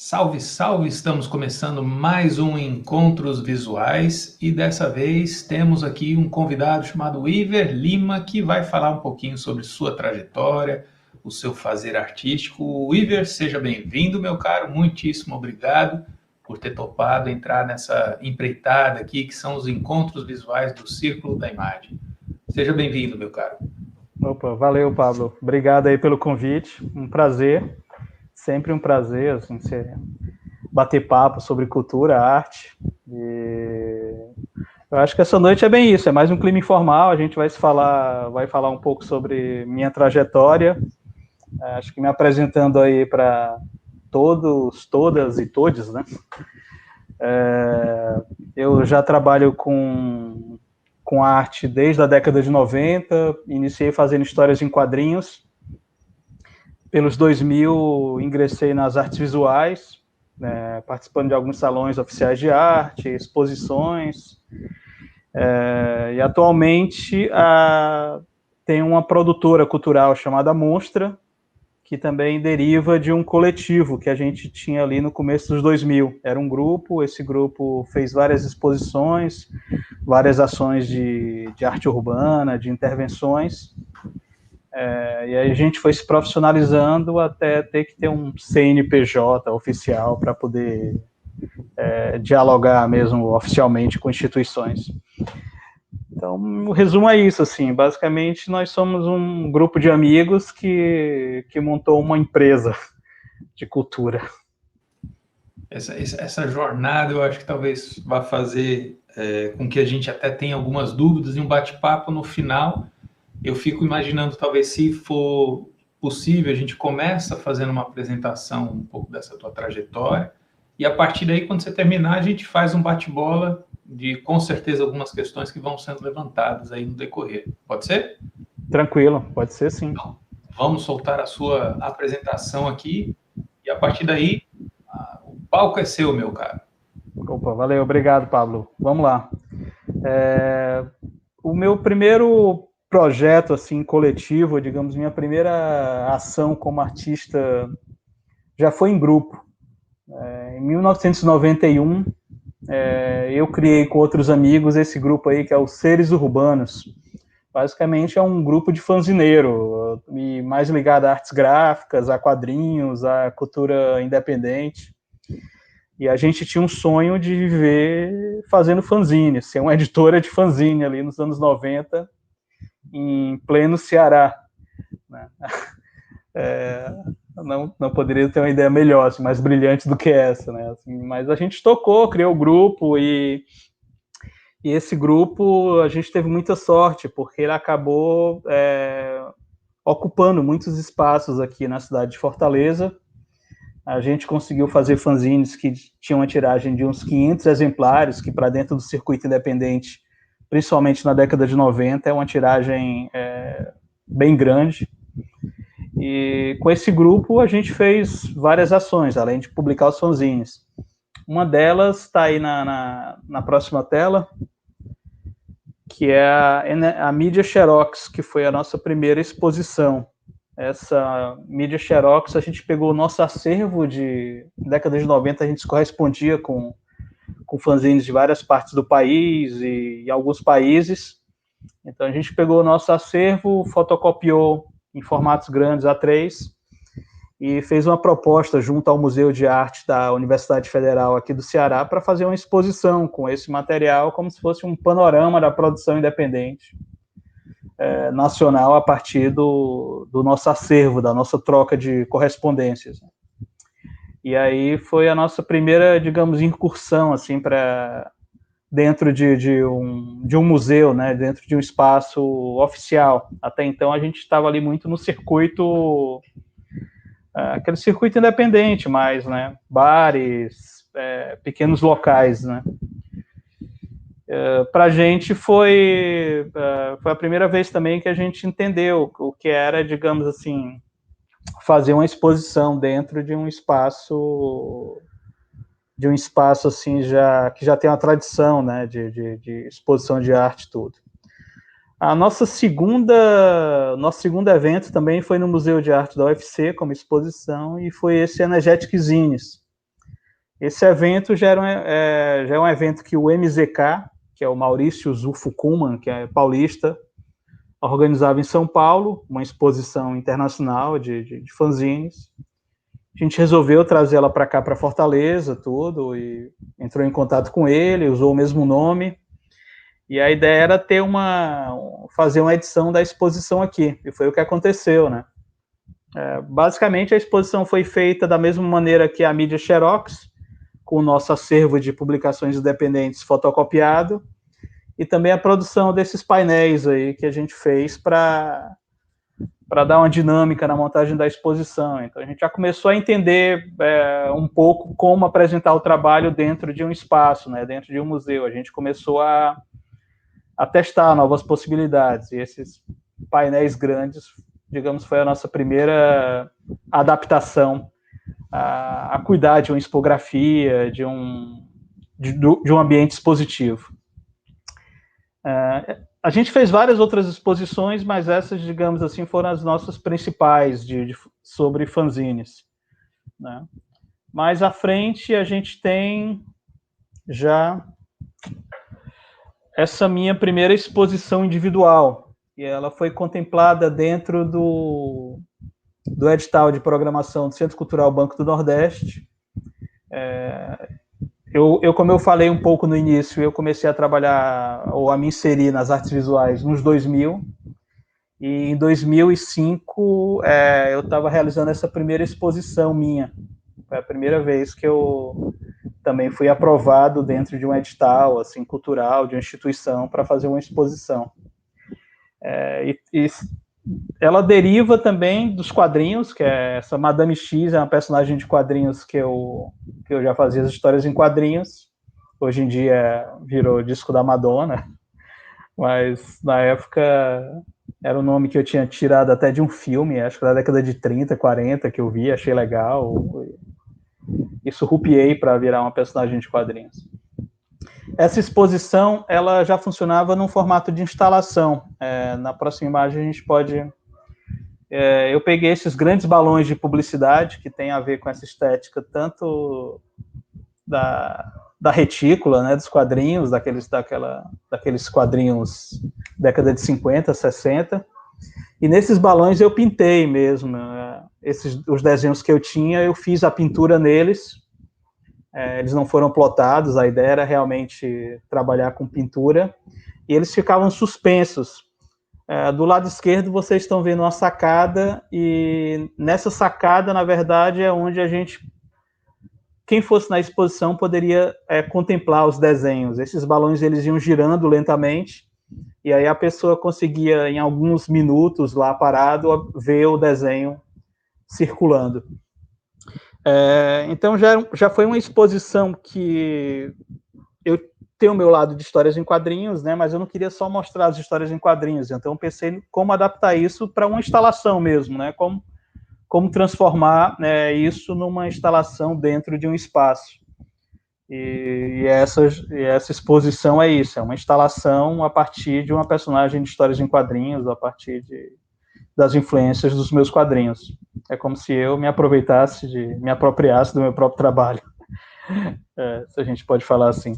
Salve, salve! Estamos começando mais um Encontros Visuais e dessa vez temos aqui um convidado chamado Iver Lima que vai falar um pouquinho sobre sua trajetória, o seu fazer artístico. Iver, seja bem-vindo, meu caro. Muitíssimo obrigado por ter topado entrar nessa empreitada aqui que são os Encontros Visuais do Círculo da Imagem. Seja bem-vindo, meu caro. Opa, valeu, Pablo. Obrigado aí pelo convite. Um prazer. Sempre um prazer, assim, bater papo sobre cultura, arte. E eu acho que essa noite é bem isso, é mais um clima informal, a gente vai falar um pouco sobre minha trajetória. Acho que me apresentando aí para todos, todas e todes, né? Eu já trabalho com arte desde a década de 90, iniciei fazendo histórias em quadrinhos. Pelos 2000, ingressei nas artes visuais, participando de alguns salões oficiais de arte, exposições. E atualmente tem uma produtora cultural chamada Monstra, que também deriva de um coletivo que a gente tinha ali no começo dos 2000. Era um grupo, esse grupo fez várias exposições, várias ações de arte urbana, de intervenções. E aí a gente foi se profissionalizando até ter que ter um CNPJ oficial para poder dialogar mesmo oficialmente com instituições. Então, o resumo é isso, assim, basicamente nós somos um grupo de amigos que montou uma empresa de cultura. Essa jornada eu acho que talvez vá fazer com que a gente até tenha algumas dúvidas e um bate-papo no final. Eu fico imaginando, talvez, se for possível, a gente começa fazendo uma apresentação um pouco dessa tua trajetória e a partir daí, quando você terminar, a gente faz um bate-bola de, com certeza, algumas questões que vão sendo levantadas aí no decorrer. Pode ser? Tranquilo, pode ser sim. Então, vamos soltar a sua apresentação aqui e a partir daí, o palco é seu, meu caro. Opa, valeu, obrigado, Pablo. Vamos lá. O meu primeiro projeto, assim, coletivo, digamos, minha primeira ação como artista já foi em grupo. Em 1991, eu criei com outros amigos esse grupo aí, que é o Seres Urbanos. Basicamente é um grupo de fanzineiro, e mais ligado a artes gráficas, a quadrinhos, a cultura independente. E a gente tinha um sonho de viver fazendo fanzine, ser uma editora de fanzine ali nos anos 90, em pleno Ceará. Né? Não poderia ter uma ideia melhor, assim, mais brilhante do que essa. Né? Assim, mas a gente tocou, criou o grupo e esse grupo a gente teve muita sorte, porque ele acabou ocupando muitos espaços aqui na cidade de Fortaleza. A gente conseguiu fazer fanzines que tinham uma tiragem de uns 500 exemplares, que para dentro do circuito independente, principalmente na década de 90, é uma tiragem bem grande. E com esse grupo a gente fez várias ações, além de publicar os fanzines. Uma delas está aí na próxima tela, que é a mídia Xerox, que foi a nossa primeira exposição. Essa mídia Xerox, a gente pegou o nosso acervo de década de 90, a gente se correspondia com fanzines de várias partes do país e alguns países. Então a gente pegou o nosso acervo, fotocopiou em formatos grandes A3 e fez uma proposta junto ao Museu de Arte da Universidade Federal aqui do Ceará para fazer uma exposição com esse material, como se fosse um panorama da produção independente nacional a partir do nosso acervo, da nossa troca de correspondências. E aí foi a nossa primeira, digamos, incursão assim para dentro de um museu, né, dentro de um espaço oficial. Até então a gente estava ali muito no circuito, aquele circuito independente, mais, né, bares, pequenos locais, né. Para a gente foi a primeira vez também que a gente entendeu o que era, digamos assim, fazer uma exposição dentro de um espaço assim que já tem uma tradição, né, de exposição de arte e tudo. A nosso segundo evento também foi no Museu de Arte da UFC como exposição e foi esse Energetic Zines. Esse evento já é um evento que o MZK, que é o Maurício Zufo Kuhlmann, que é paulista, organizava em São Paulo, uma exposição internacional de fanzines. A gente resolveu trazer ela para cá, para Fortaleza, tudo, e entrou em contato com ele, usou o mesmo nome, e a ideia era fazer uma edição da exposição aqui, e foi o que aconteceu, né? Basicamente, a exposição foi feita da mesma maneira que a mídia Xerox, com o nosso acervo de publicações independentes fotocopiado, e também a produção desses painéis aí que a gente fez para dar uma dinâmica na montagem da exposição. Então, a gente já começou a entender um pouco como apresentar o trabalho dentro de um espaço, né, dentro de um museu. A gente começou a testar novas possibilidades, e esses painéis grandes, digamos, foi a nossa primeira adaptação a cuidar de uma expografia, de um ambiente expositivo. A gente fez várias outras exposições, mas essas, digamos assim, foram as nossas principais sobre fanzines, né? Mais à frente, a gente tem já essa minha primeira exposição individual, e ela foi contemplada dentro do edital de programação do Centro Cultural Banco do Nordeste. Como eu falei um pouco no início, eu comecei a trabalhar ou a me inserir nas artes visuais nos 2000, e em 2005 eu estava realizando essa primeira exposição minha. Foi a primeira vez que eu também fui aprovado dentro de um edital assim, cultural, de uma instituição, para fazer uma exposição. Ela deriva também dos quadrinhos, que é essa Madame X, é uma personagem de quadrinhos que eu já fazia as histórias em quadrinhos. Hoje em dia virou disco da Madonna, mas na época era um nome que eu tinha tirado até de um filme, acho que da década de 30, 40, que eu vi, achei legal, e surrupiei para virar uma personagem de quadrinhos. Essa exposição, ela já funcionava num formato de instalação. Na próxima imagem a gente pode... eu peguei esses grandes balões de publicidade, que tem a ver com essa estética, tanto da retícula, né, dos quadrinhos, daqueles quadrinhos década de 50, 60, e nesses balões eu pintei mesmo. Os desenhos que eu tinha, eu fiz a pintura neles. Eles não foram plotados, a ideia era realmente trabalhar com pintura, e eles ficavam suspensos. Do lado esquerdo vocês estão vendo uma sacada, e nessa sacada, na verdade, é onde quem fosse na exposição poderia contemplar os desenhos. Esses balões eles iam girando lentamente, e aí a pessoa conseguia, em alguns minutos lá parado, ver o desenho circulando. Então já foi uma exposição que eu tenho o meu lado de histórias em quadrinhos, né, mas eu não queria só mostrar as histórias em quadrinhos, então eu pensei em como adaptar isso para uma instalação mesmo, né, como transformar isso numa instalação dentro de um espaço. E essa exposição é isso, é uma instalação a partir de uma personagem de histórias em quadrinhos, a partir das influências dos meus quadrinhos. É como se eu me apropriasse do meu próprio trabalho, se a gente pode falar assim.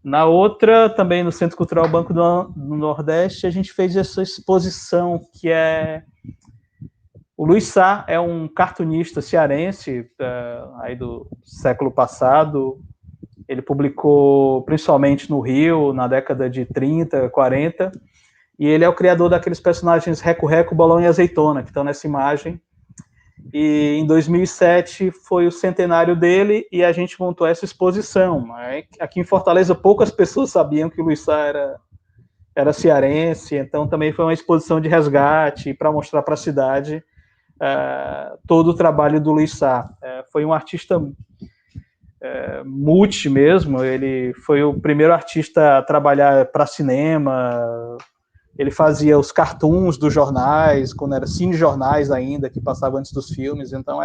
Na outra, também no Centro Cultural Banco do Nordeste, a gente fez essa exposição que o Luiz Sá é um cartunista cearense aí do século passado. Ele publicou principalmente no Rio, na década de 30, 40, e ele é o criador daqueles personagens Reco Reco, Bolão e Azeitona, que estão nessa imagem. E em 2007 foi o centenário dele, e a gente montou essa exposição. Aqui em Fortaleza, poucas pessoas sabiam que o Luiz Sá era cearense, então também foi uma exposição de resgate para mostrar para a cidade todo o trabalho do Luiz Sá. Foi um artista multi mesmo, ele foi o primeiro artista a trabalhar para cinema. Ele fazia os cartoons dos jornais, quando era cinejornais ainda, que passavam antes dos filmes. Então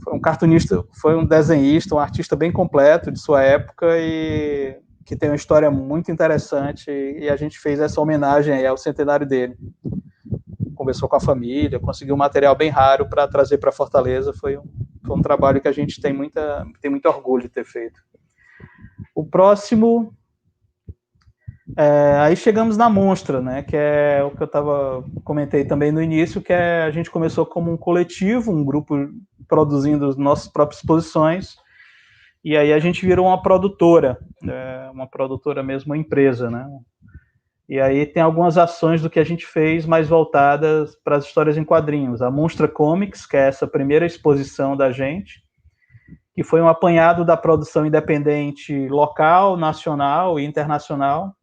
foi um cartunista, foi um desenhista, um artista bem completo de sua época, e que tem uma história muito interessante, e a gente fez essa homenagem ao centenário dele. Conversou com a família, conseguiu um material bem raro para trazer para Fortaleza. Foi foi um trabalho que a gente tem muito orgulho de ter feito. O próximo, aí chegamos na Monstra, né, que é o que eu comentei também no início, que a gente começou como um coletivo, um grupo produzindo as nossas próprias exposições, e aí a gente virou uma produtora mesmo, uma empresa, né? E aí tem algumas ações do que a gente fez mais voltadas para as histórias em quadrinhos. A Monstra Comics, que é essa primeira exposição da gente, que foi um apanhado da produção independente local, nacional e internacional,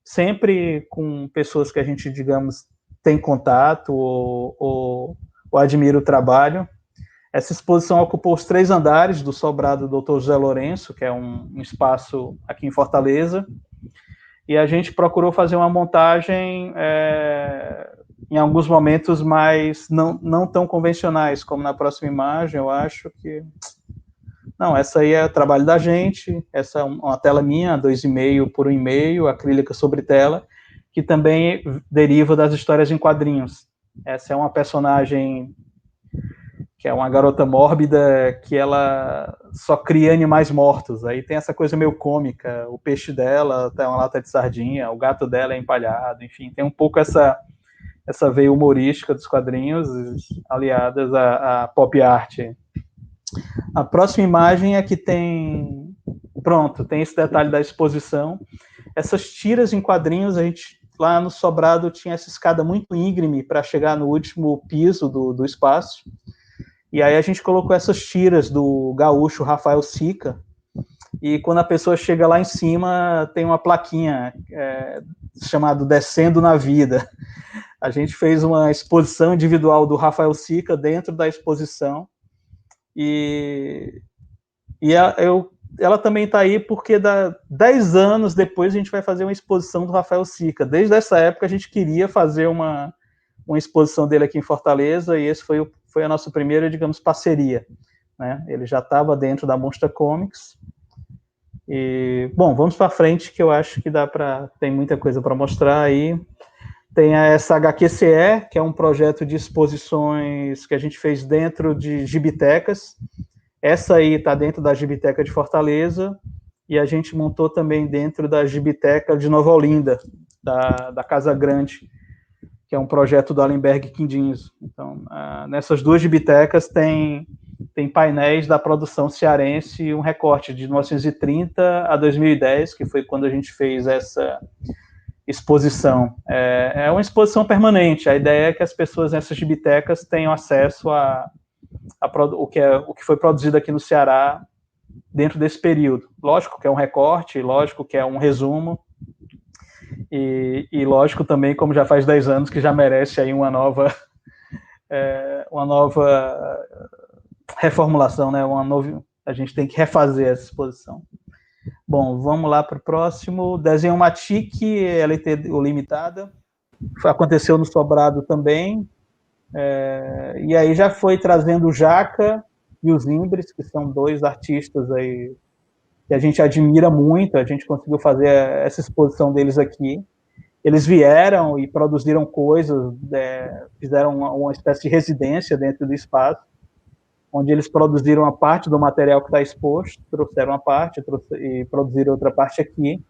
sempre com pessoas que a gente, digamos, tem contato ou admira o trabalho. Essa exposição ocupou os 3 andares do sobrado do Dr. José Lourenço, que é um espaço aqui em Fortaleza, e a gente procurou fazer uma montagem em alguns momentos mais não tão convencionais, como na próxima imagem, eu acho que... Não, essa aí é o trabalho da gente, essa é uma tela minha, 2,5 por 1,5, acrílica sobre tela, que também deriva das histórias em quadrinhos. Essa é uma personagem que é uma garota mórbida que ela só cria animais mortos. Aí tem essa coisa meio cômica, o peixe dela tem uma lata de sardinha, o gato dela é empalhado, enfim, tem um pouco essa veia humorística dos quadrinhos aliadas à pop art. A próxima imagem é que tem esse detalhe da exposição. Essas tiras em quadrinhos, a gente lá no sobrado tinha essa escada muito íngreme para chegar no último piso do espaço. E aí a gente colocou essas tiras do gaúcho Rafael Sica, e quando a pessoa chega lá em cima, tem uma plaquinha chamada Descendo na Vida. A gente fez uma exposição individual do Rafael Sica dentro da exposição, e ela também está aí porque 10 anos depois a gente vai fazer uma exposição do Rafael Sica. Desde essa época a gente queria fazer uma exposição dele aqui em Fortaleza, e esse foi a nossa primeira, digamos, parceria, né? Ele já estava dentro da Monstra Comics. E, bom, vamos para frente, que eu acho que tem muita coisa para mostrar aí. Tem essa HQCE, que é um projeto de exposições que a gente fez dentro de gibitecas. Essa aí está dentro da Gibiteca de Fortaleza, e a gente montou também dentro da Gibiteca de Nova Olinda, da Casa Grande, que é um projeto do Allenberg Quindins. Então, nessas 2 gibitecas tem painéis da produção cearense e um recorte de 1930 a 2010, que foi quando a gente fez essa exposição. É uma exposição permanente. A ideia é que as pessoas nessas gibitecas tenham acesso o que foi produzido aqui no Ceará dentro desse período. Lógico que é um recorte, lógico que é um resumo, e lógico também, como já faz 10 anos, que já merece aí uma nova reformulação, né? A gente tem que refazer essa exposição. Bom, vamos lá para o próximo. Desenho Matic, LT Limitada. Aconteceu no Sobrado também. E aí já foi trazendo o Jaca e os Imbres, que são 2 artistas aí que a gente admira muito. A gente conseguiu fazer essa exposição deles aqui. Eles vieram e produziram coisas, fizeram uma espécie de residência dentro do espaço, onde eles produziram a parte do material que está exposto, trouxeram a parte e produziram outra parte aqui.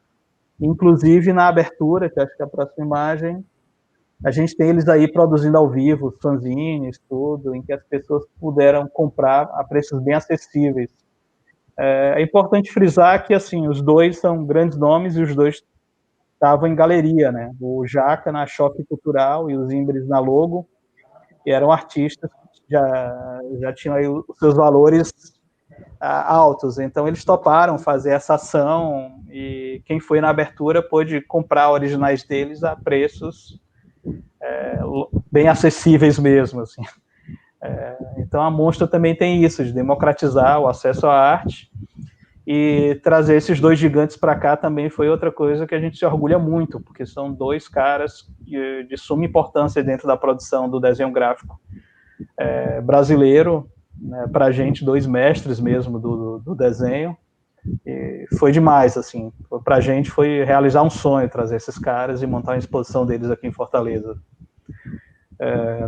Inclusive, na abertura, que acho que é a próxima imagem, a gente tem eles aí produzindo ao vivo, os fanzines, tudo, em que as pessoas puderam comprar a preços bem acessíveis. É importante frisar que, assim, os 2 são grandes nomes e os 2 estavam em galeria, né? O Jaca na Choque Cultural e os Imbres na Logo, e eram artistas que já tinham aí os seus valores altos, então eles toparam fazer essa ação, e quem foi na abertura pôde comprar originais deles a preços bem acessíveis mesmo, assim. Então a Monstra também tem isso, de democratizar o acesso à arte, e trazer esses 2 gigantes para cá também foi outra coisa que a gente se orgulha muito, porque são 2 caras de suma importância dentro da produção do desenho gráfico brasileiro, né, para a gente, 2 mestres mesmo do desenho, e foi demais, assim, para a gente foi realizar um sonho trazer esses caras e montar uma exposição deles aqui em Fortaleza.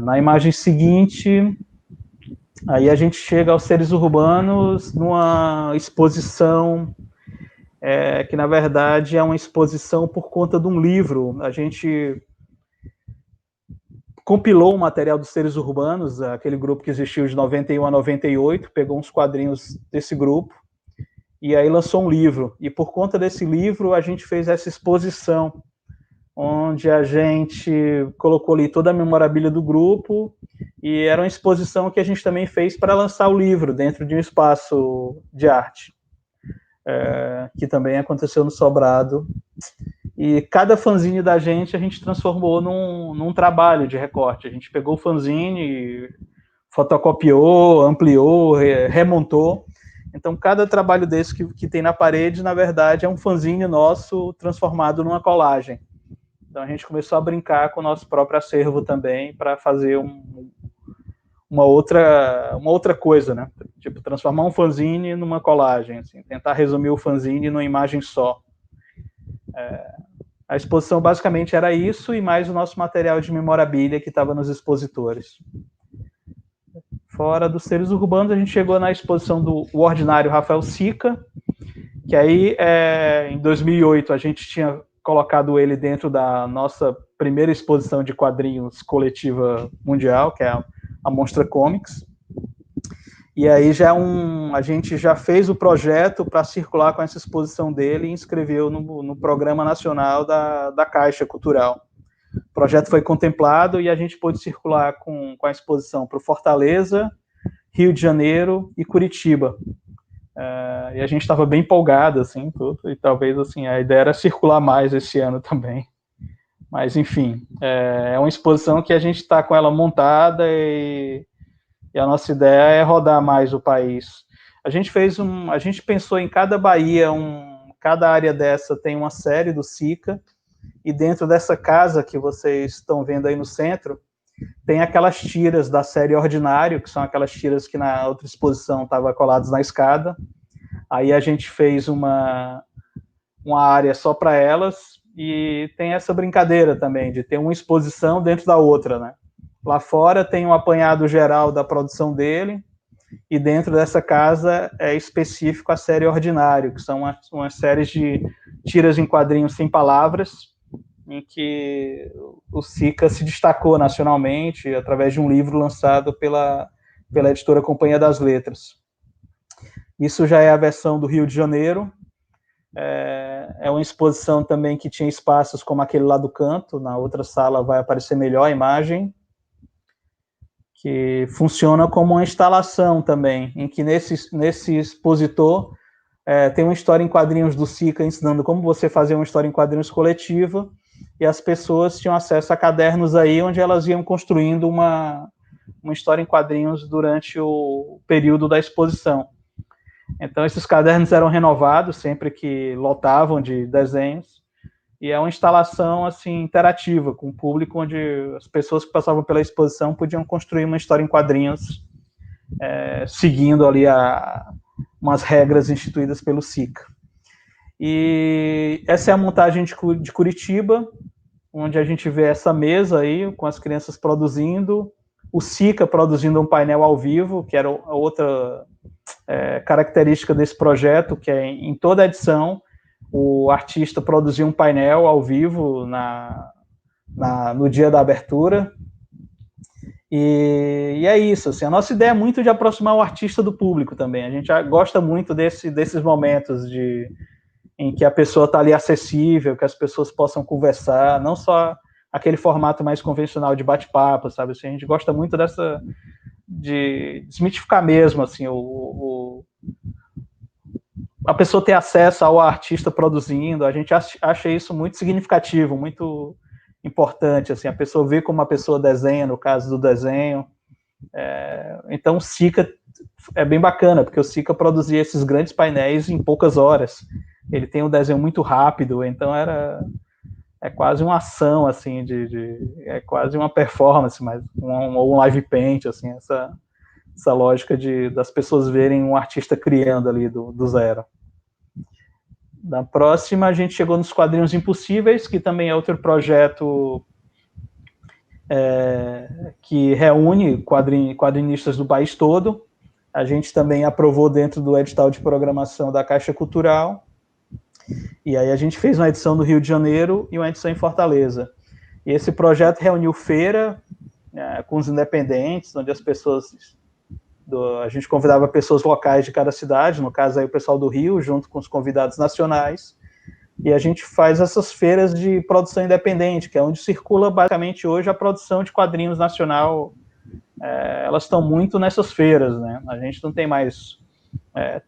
Na imagem seguinte, Aí a gente chega aos seres urbanos numa exposição que, na verdade, é uma exposição por conta de um livro. A gente compilou o material dos seres urbanos, aquele grupo que existiu de 91 a 98, pegou uns quadrinhos desse grupo, e aí lançou um livro. E por conta desse livro, a gente fez essa exposição, onde a gente colocou ali toda a memorabilia do grupo, e era uma exposição que a gente também fez para lançar o livro dentro de um espaço de arte, que também aconteceu no Sobrado. E cada fanzine da gente a gente transformou num trabalho de recorte. A gente pegou o fanzine, fotocopiou, ampliou, remontou. Então, cada trabalho desse que tem na parede, na verdade, é um fanzine nosso transformado numa colagem. Então, a gente começou a brincar com o nosso próprio acervo também para fazer uma outra coisa, né? Tipo, transformar um fanzine numa colagem, assim, tentar resumir o fanzine numa imagem só. A exposição basicamente era isso e mais o nosso material de memorabilia que estava nos expositores. Fora dos seres urbanos, a gente chegou na exposição do O Ordinário Rafael Sica, que aí, em 2008, a gente tinha colocado ele dentro da nossa primeira exposição de quadrinhos coletiva mundial, que é a Monstra Comics. E aí a gente já fez o projeto para circular com essa exposição dele e inscreveu no Programa Nacional da Caixa Cultural. O projeto foi contemplado e a gente pôde circular com a exposição para o Fortaleza, Rio de Janeiro e Curitiba. E a gente estava bem empolgado, assim, tudo, e talvez assim, a ideia era circular mais esse ano também. Mas, enfim, é uma exposição que a gente está com ela montada e a nossa ideia é rodar mais o país. A gente pensou em cada Bahia, cada área dessa tem uma série do Sica, e dentro dessa casa que vocês estão vendo aí no centro, tem aquelas tiras da série Ordinário, que são aquelas tiras que na outra exposição estavam coladas na escada. Aí a gente fez uma área só para elas, e tem essa brincadeira também, de ter uma exposição dentro da outra, né? Lá fora tem um apanhado geral da produção dele, e dentro dessa casa é específico a série Ordinário, que são umas séries de tiras em quadrinhos sem palavras, em que o Sica se destacou nacionalmente através de um livro lançado pela editora Companhia das Letras. Isso já é a versão do Rio de Janeiro. É uma exposição também que tinha espaços como aquele lá do canto, na outra sala vai aparecer melhor a imagem, que funciona como uma instalação também, em que nesse expositor tem uma história em quadrinhos do Sica ensinando como você fazer uma história em quadrinhos coletiva, e as pessoas tinham acesso a cadernos aí onde elas iam construindo uma história em quadrinhos durante o período da exposição. Então, esses cadernos eram renovados sempre que lotavam de desenhos, e é uma instalação assim, interativa, com o público, onde as pessoas que passavam pela exposição podiam construir uma história em quadrinhos, seguindo ali umas regras instituídas pelo Sica. E essa é a montagem de Curitiba, onde a gente vê essa mesa aí, com as crianças produzindo, o Sica produzindo um painel ao vivo, que era outra característica desse projeto, que é em toda edição, o artista produzia um painel ao vivo no dia da abertura. E é isso, assim, a nossa ideia é muito de aproximar o artista do público também. A gente gosta muito desses momentos em que a pessoa está ali acessível, que as pessoas possam conversar, não só aquele formato mais convencional de bate-papo, sabe? Assim, a gente gosta muito de desmitificar mesmo, assim, a pessoa ter acesso ao artista produzindo. A gente acha isso muito significativo, muito importante, assim, a pessoa vê como a pessoa desenha, no caso do desenho. Então o Sica é bem bacana, porque o Sica produzia esses grandes painéis em poucas horas. Ele tem um desenho muito rápido, então é quase uma ação, assim, é quase uma performance, mas um live paint, assim, essa lógica das pessoas verem um artista criando ali do zero. Da próxima, a gente chegou nos Quadrinhos Impossíveis, que também é outro projeto que reúne quadrinistas do país todo. A gente também aprovou dentro do edital de programação da Caixa Cultural. E aí a gente fez uma edição no Rio de Janeiro e uma edição em Fortaleza. E esse projeto reuniu feira com os independentes, onde as pessoas... a gente convidava pessoas locais de cada cidade, no caso aí o pessoal do Rio, junto com os convidados nacionais, e a gente faz essas feiras de produção independente, que é onde circula basicamente hoje a produção de quadrinhos nacional. Elas estão muito nessas feiras, né? A gente não tem mais...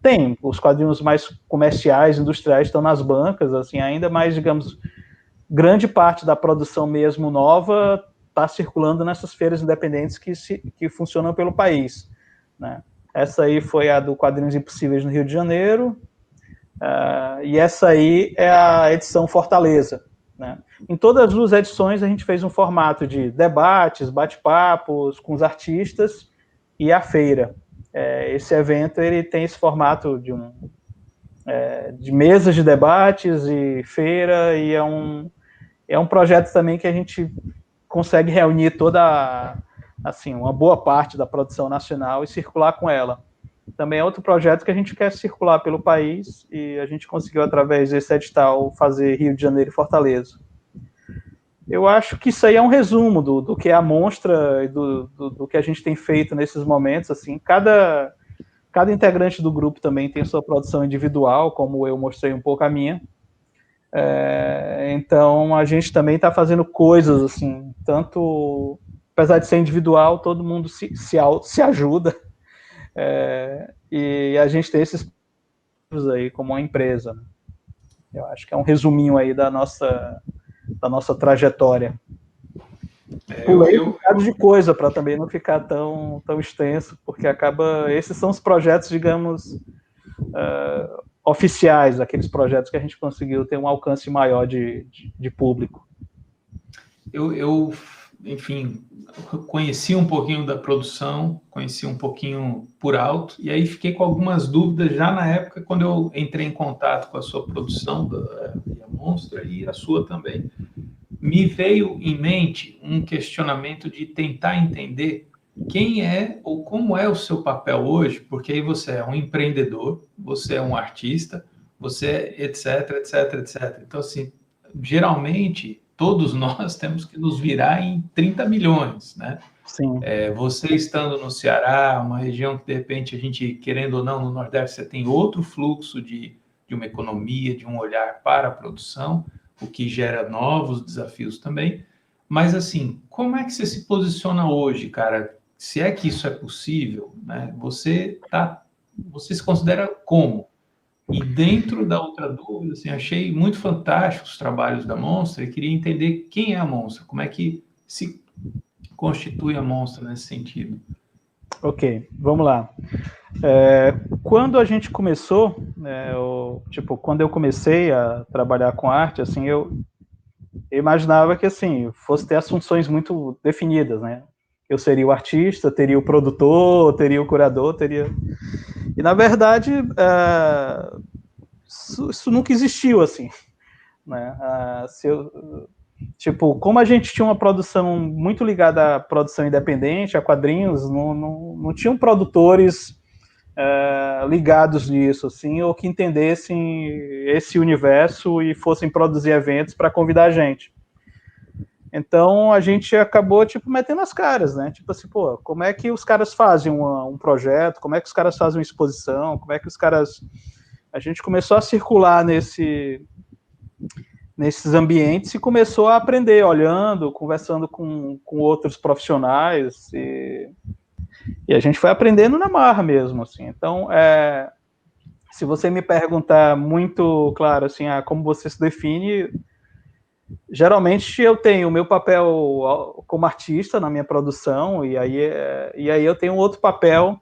tem, os quadrinhos mais comerciais, industriais estão nas bancas, assim, ainda mais, digamos, grande parte da produção mesmo nova está circulando nessas feiras independentes que funcionam pelo país, né? Essa aí foi a do Quadrinhos Impossíveis no Rio de Janeiro, e essa aí é a edição Fortaleza, né? Em todas as duas edições a gente fez um formato de debates, bate-papos com os artistas e a feira. Esse evento ele tem esse formato de mesas de debates e feira, e é um projeto também que a gente consegue reunir toda, assim, uma boa parte da produção nacional e circular com ela. Também é outro projeto que a gente quer circular pelo país, e a gente conseguiu, através desse edital, fazer Rio de Janeiro e Fortaleza. Eu acho que isso aí é um resumo do que é a Monstra e do que a gente tem feito nesses momentos. Assim, cada integrante do grupo também tem sua produção individual, como eu mostrei um pouco a minha. Então, a gente também está fazendo coisas, assim, tanto... Apesar de ser individual, todo mundo se ajuda. E a gente tem esses aí como uma empresa. Eu acho que é um resuminho aí da nossa trajetória. Pulei um bocado de coisa para também não ficar tão extenso, porque esses são os projetos, digamos, oficiais, aqueles projetos que a gente conseguiu ter um alcance maior de público. Enfim, conheci um pouquinho da produção, conheci um pouquinho por alto, e aí fiquei com algumas dúvidas já na época, quando eu entrei em contato com a sua produção, da Monstra, e a sua também. Me veio em mente um questionamento de tentar entender quem é ou como é o seu papel hoje, porque aí você é um empreendedor, você é um artista, você é etc, etc, etc. Então, assim, geralmente, todos nós temos que nos virar em 30 milhões, né? Sim. Você estando no Ceará, uma região que, de repente, a gente, querendo ou não, no Nordeste, você tem outro fluxo de uma economia, de um olhar para a produção, o que gera novos desafios também. Mas, assim, como é que você se posiciona hoje, cara? Se é que isso é possível, né? Você se considera como? E dentro da outra dúvida, assim, achei muito fantástico os trabalhos da Monstra e queria entender quem é a Monstra, como é que se constitui a Monstra nesse sentido. Ok, vamos lá. Quando a gente começou, quando eu comecei a trabalhar com arte, assim, eu imaginava que, assim, fosse ter as funções muito definidas, né? Eu seria o artista, teria o produtor, teria o curador, teria... E, na verdade, isso nunca existiu, assim, né? Como a gente tinha uma produção muito ligada à produção independente, a quadrinhos, não tinham produtores ligados nisso, assim, ou que entendessem esse universo e fossem produzir eventos para convidar a gente. Então, a gente acabou, metendo as caras, né? Assim, pô, como é que os caras fazem um projeto? Como é que os caras fazem uma exposição? Como é que os caras... A gente começou a circular nesses ambientes e começou a aprender, olhando, conversando com outros profissionais, e a gente foi aprendendo na marra mesmo, assim. Então, se você me perguntar muito, claro, assim, como você se define, geralmente eu tenho o meu papel como artista na minha produção, e aí eu tenho outro papel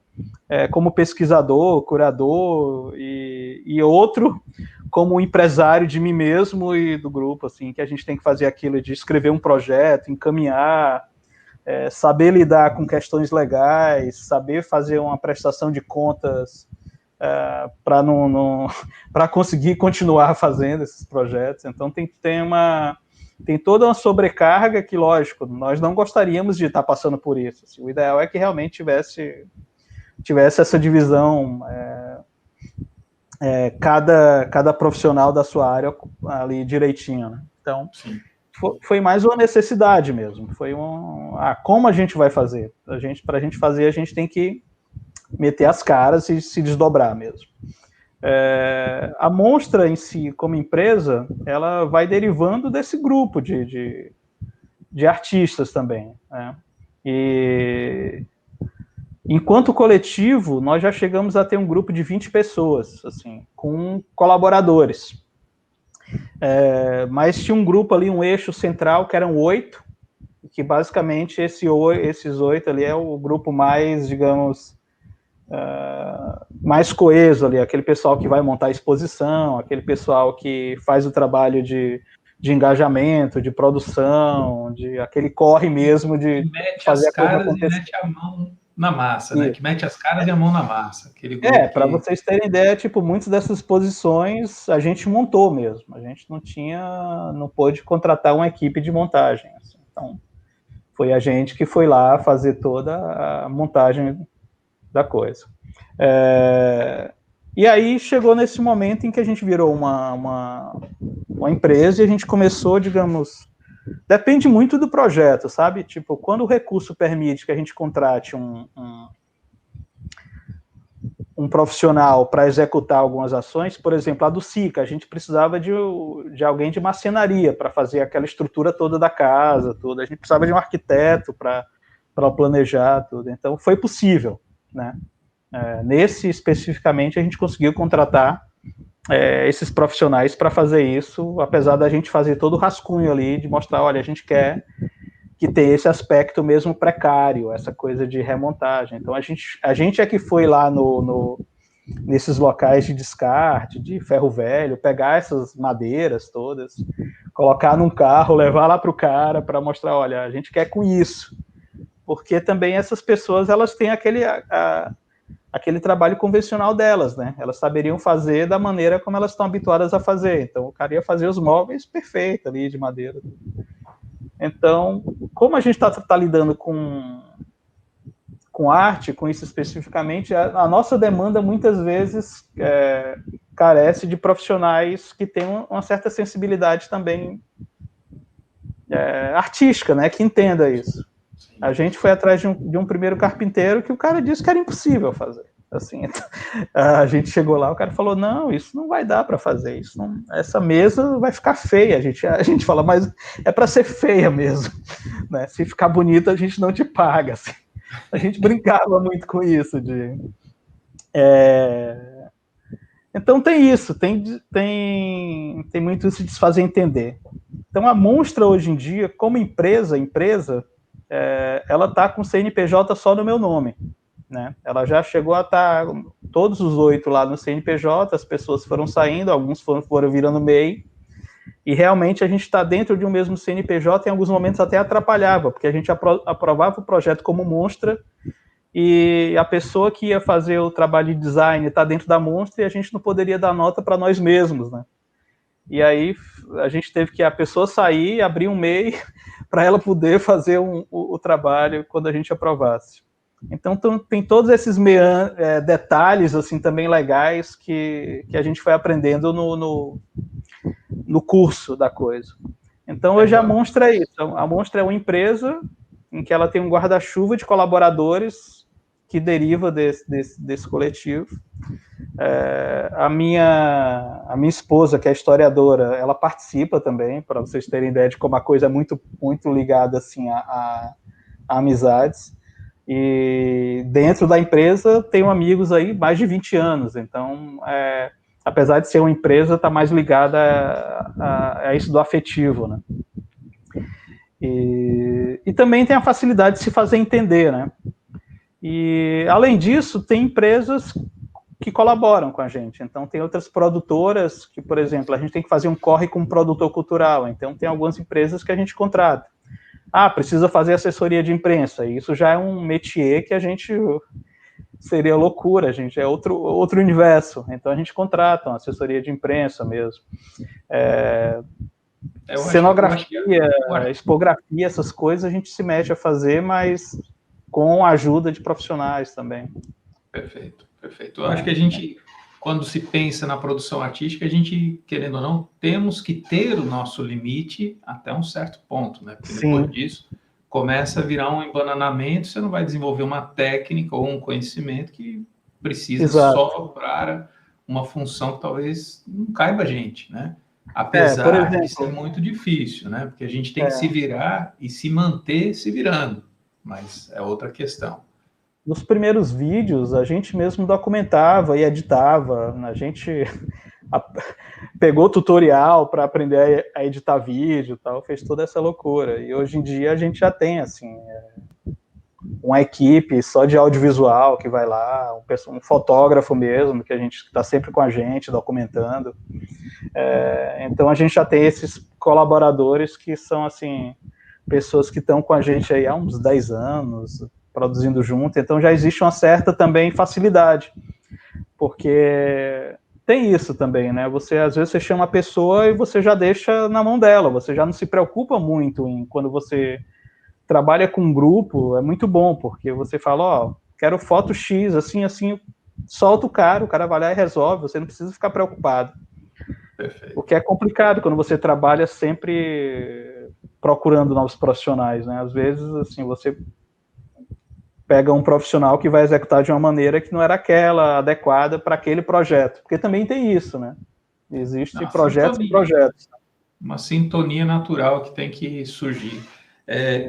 como pesquisador, curador, e outro como empresário de mim mesmo e do grupo, assim, que a gente tem que fazer aquilo de escrever um projeto, encaminhar, saber lidar com questões legais, saber fazer uma prestação de contas para conseguir continuar fazendo esses projetos. Então tem que ter tem toda uma sobrecarga que, lógico, nós não gostaríamos de estar passando por isso. Assim, o ideal é que realmente tivesse essa divisão, cada profissional da sua área ali direitinho, né? Então, foi mais uma necessidade mesmo. Foi como a gente vai fazer? Para a gente fazer, a gente tem que meter as caras e se desdobrar mesmo. A Monstra em si, como empresa, ela vai derivando desse grupo de artistas também, né? E enquanto coletivo, nós já chegamos a ter um grupo de 20 pessoas, assim, com colaboradores. Mas tinha um grupo ali, um eixo central, que eram 8, que basicamente esses 8 ali é o grupo mais, digamos, mais coeso ali, aquele pessoal que vai montar a exposição, aquele pessoal que faz o trabalho de engajamento, de produção, aquele corre mesmo de fazer a coisa acontecer. E mete a mão na massa, né? Que mete as caras e a mão na massa. Para vocês terem ideia, tipo, muitas dessas exposições a gente montou mesmo. A gente não pôde contratar uma equipe de montagem. Assim. Então, foi a gente que foi lá fazer toda a montagem da coisa. E aí chegou nesse momento em que a gente virou uma empresa e a gente começou, digamos... Depende muito do projeto, sabe? Tipo, quando o recurso permite que a gente contrate um profissional para executar algumas ações, por exemplo, a do SICA, a gente precisava de alguém de marcenaria para fazer aquela estrutura toda da casa, tudo. A gente precisava de um arquiteto para planejar tudo. Então, foi possível, né? Nesse, especificamente, a gente conseguiu contratar esses profissionais para fazer isso, apesar da gente fazer todo o rascunho ali, de mostrar, olha, a gente quer que tenha esse aspecto mesmo precário, essa coisa de remontagem. Então, a gente é que foi lá nesses locais de descarte, de ferro velho, pegar essas madeiras todas, colocar num carro, levar lá para o cara, para mostrar, olha, a gente quer com isso. Porque também essas pessoas, elas têm aquele trabalho convencional delas, né? Elas saberiam fazer da maneira como elas estão habituadas a fazer. Então, o cara ia fazer os móveis perfeito ali, de madeira. Então, como a gente está lidando com arte, com isso especificamente, a nossa demanda, muitas vezes, carece de profissionais que tenham uma certa sensibilidade também artística, né? Que entenda isso. A gente foi atrás de um primeiro carpinteiro que o cara disse que era impossível fazer. Assim, então, a gente chegou lá, o cara falou, não, isso não vai dar para fazer, essa mesa vai ficar feia. A gente fala, mas é para ser feia mesmo, né? Se ficar bonita, a gente não te paga. Assim. A gente brincava muito com isso. Então tem isso, tem muito isso de se fazer entender. Então a Monstra hoje em dia, como empresa, ela está com CNPJ só no meu nome. Né? Ela já chegou a estar todos os 8 lá no CNPJ, as pessoas foram saindo, alguns foram virando MEI, e realmente a gente está dentro de um mesmo CNPJ, em alguns momentos até atrapalhava, porque a gente aprovava o projeto como Monstra, e a pessoa que ia fazer o trabalho de design está dentro da Monstra, e a gente não poderia dar nota para nós mesmos, né? E aí a gente teve que a pessoa sair, abrir um MEI, para ela poder fazer o trabalho quando a gente aprovasse. Então tem todos esses detalhes assim também legais que a gente foi aprendendo no curso da coisa. Então hoje a Monstra é isso. A Monstra é uma empresa em que ela tem um guarda-chuva de colaboradores que deriva desse coletivo. A minha esposa, que é historiadora, ela participa também, para vocês terem ideia de como a coisa é muito, muito ligada assim, a amizades. E dentro da empresa tenho amigos aí mais de 20 anos, então, apesar de ser uma empresa, está mais ligada a isso do afetivo, né? E também tem a facilidade de se fazer entender, né? E, além disso, tem empresas que colaboram com a gente. Então, tem outras produtoras que, por exemplo, a gente tem que fazer um corre com um produtor cultural, então tem algumas empresas que a gente contrata. Precisa fazer assessoria de imprensa. Isso já é um métier que a gente seria loucura, gente. É outro universo. Então a gente contrata uma assessoria de imprensa mesmo. Eu acho que cenografia, expografia, essas coisas a gente se mete a fazer, mas com a ajuda de profissionais também. perfeito, perfeito. Eu acho que a gente, quando se pensa na produção artística, a gente, querendo ou não, temos que ter o nosso limite até um certo ponto, né? Porque depois disso começa a virar um embananamento, você não vai desenvolver uma técnica ou um conhecimento que precisa só para uma função que talvez não caiba a gente, né? Por Apesar de exemplo, ser muito difícil, né? Porque a gente tem que se virar e se manter se virando, mas é outra questão. nos primeiros vídeos, a gente mesmo documentava e editava, a gente pegou tutorial para aprender a editar vídeo, tal, fez toda essa loucura. E hoje em dia a gente já tem assim uma equipe só de audiovisual que vai lá, um fotógrafo mesmo que a gente está sempre com a gente documentando. Então a gente já tem esses colaboradores que são assim pessoas que estão com a gente aí há uns 10 anos, produzindo junto, então já existe uma certa também facilidade, porque tem isso também, né? Você às vezes você chama a pessoa e você já deixa na mão dela, você já não se preocupa muito em quando você trabalha com um grupo, é muito bom, porque você fala, ó, quero foto X, assim, assim, solta o cara vai lá e resolve, você não precisa ficar preocupado. Perfeito. O que é complicado quando você trabalha sempre procurando novos profissionais, né? Às vezes, assim, você pega um profissional que vai executar de uma maneira que não era aquela adequada para aquele projeto, porque também tem isso, né? Existem projetos e projetos. Uma sintonia natural que tem que surgir.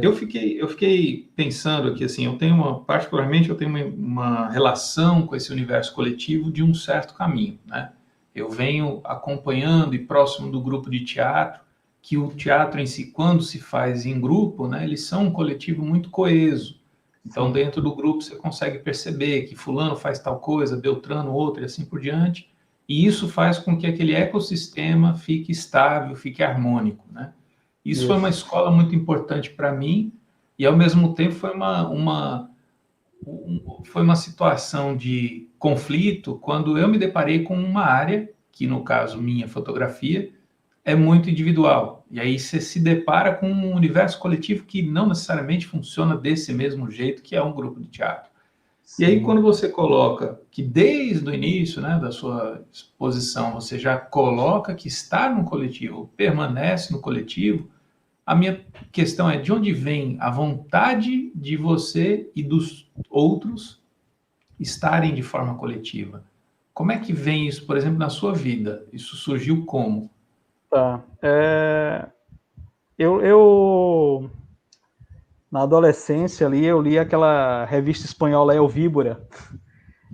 Eu fiquei pensando que, assim, particularmente, eu tenho uma relação com esse universo coletivo de um certo caminho, né? Eu venho acompanhando e próximo do grupo de teatro, que o teatro em si, quando se faz em grupo, né, eles são um coletivo muito coeso. Então, dentro do grupo, você consegue perceber que fulano faz tal coisa, Beltrano outra, e assim por diante. E isso faz com que aquele ecossistema fique estável, fique harmônico, né? Isso foi uma escola muito importante para mim e, ao mesmo tempo, foi uma situação de conflito quando eu me deparei com uma área, que no caso minha fotografia, é muito individual. E aí você se depara com um universo coletivo que não necessariamente funciona desse mesmo jeito que é um grupo de teatro. E aí, quando você coloca que desde o início, né, da sua exposição, você já coloca que estar no coletivo, permanece no coletivo, a minha questão é de onde vem a vontade de você e dos outros estarem de forma coletiva? Como é que vem isso, por exemplo, na sua vida? Isso surgiu como? Tá. Eu na adolescência ali, eu li aquela revista espanhola El Víbora,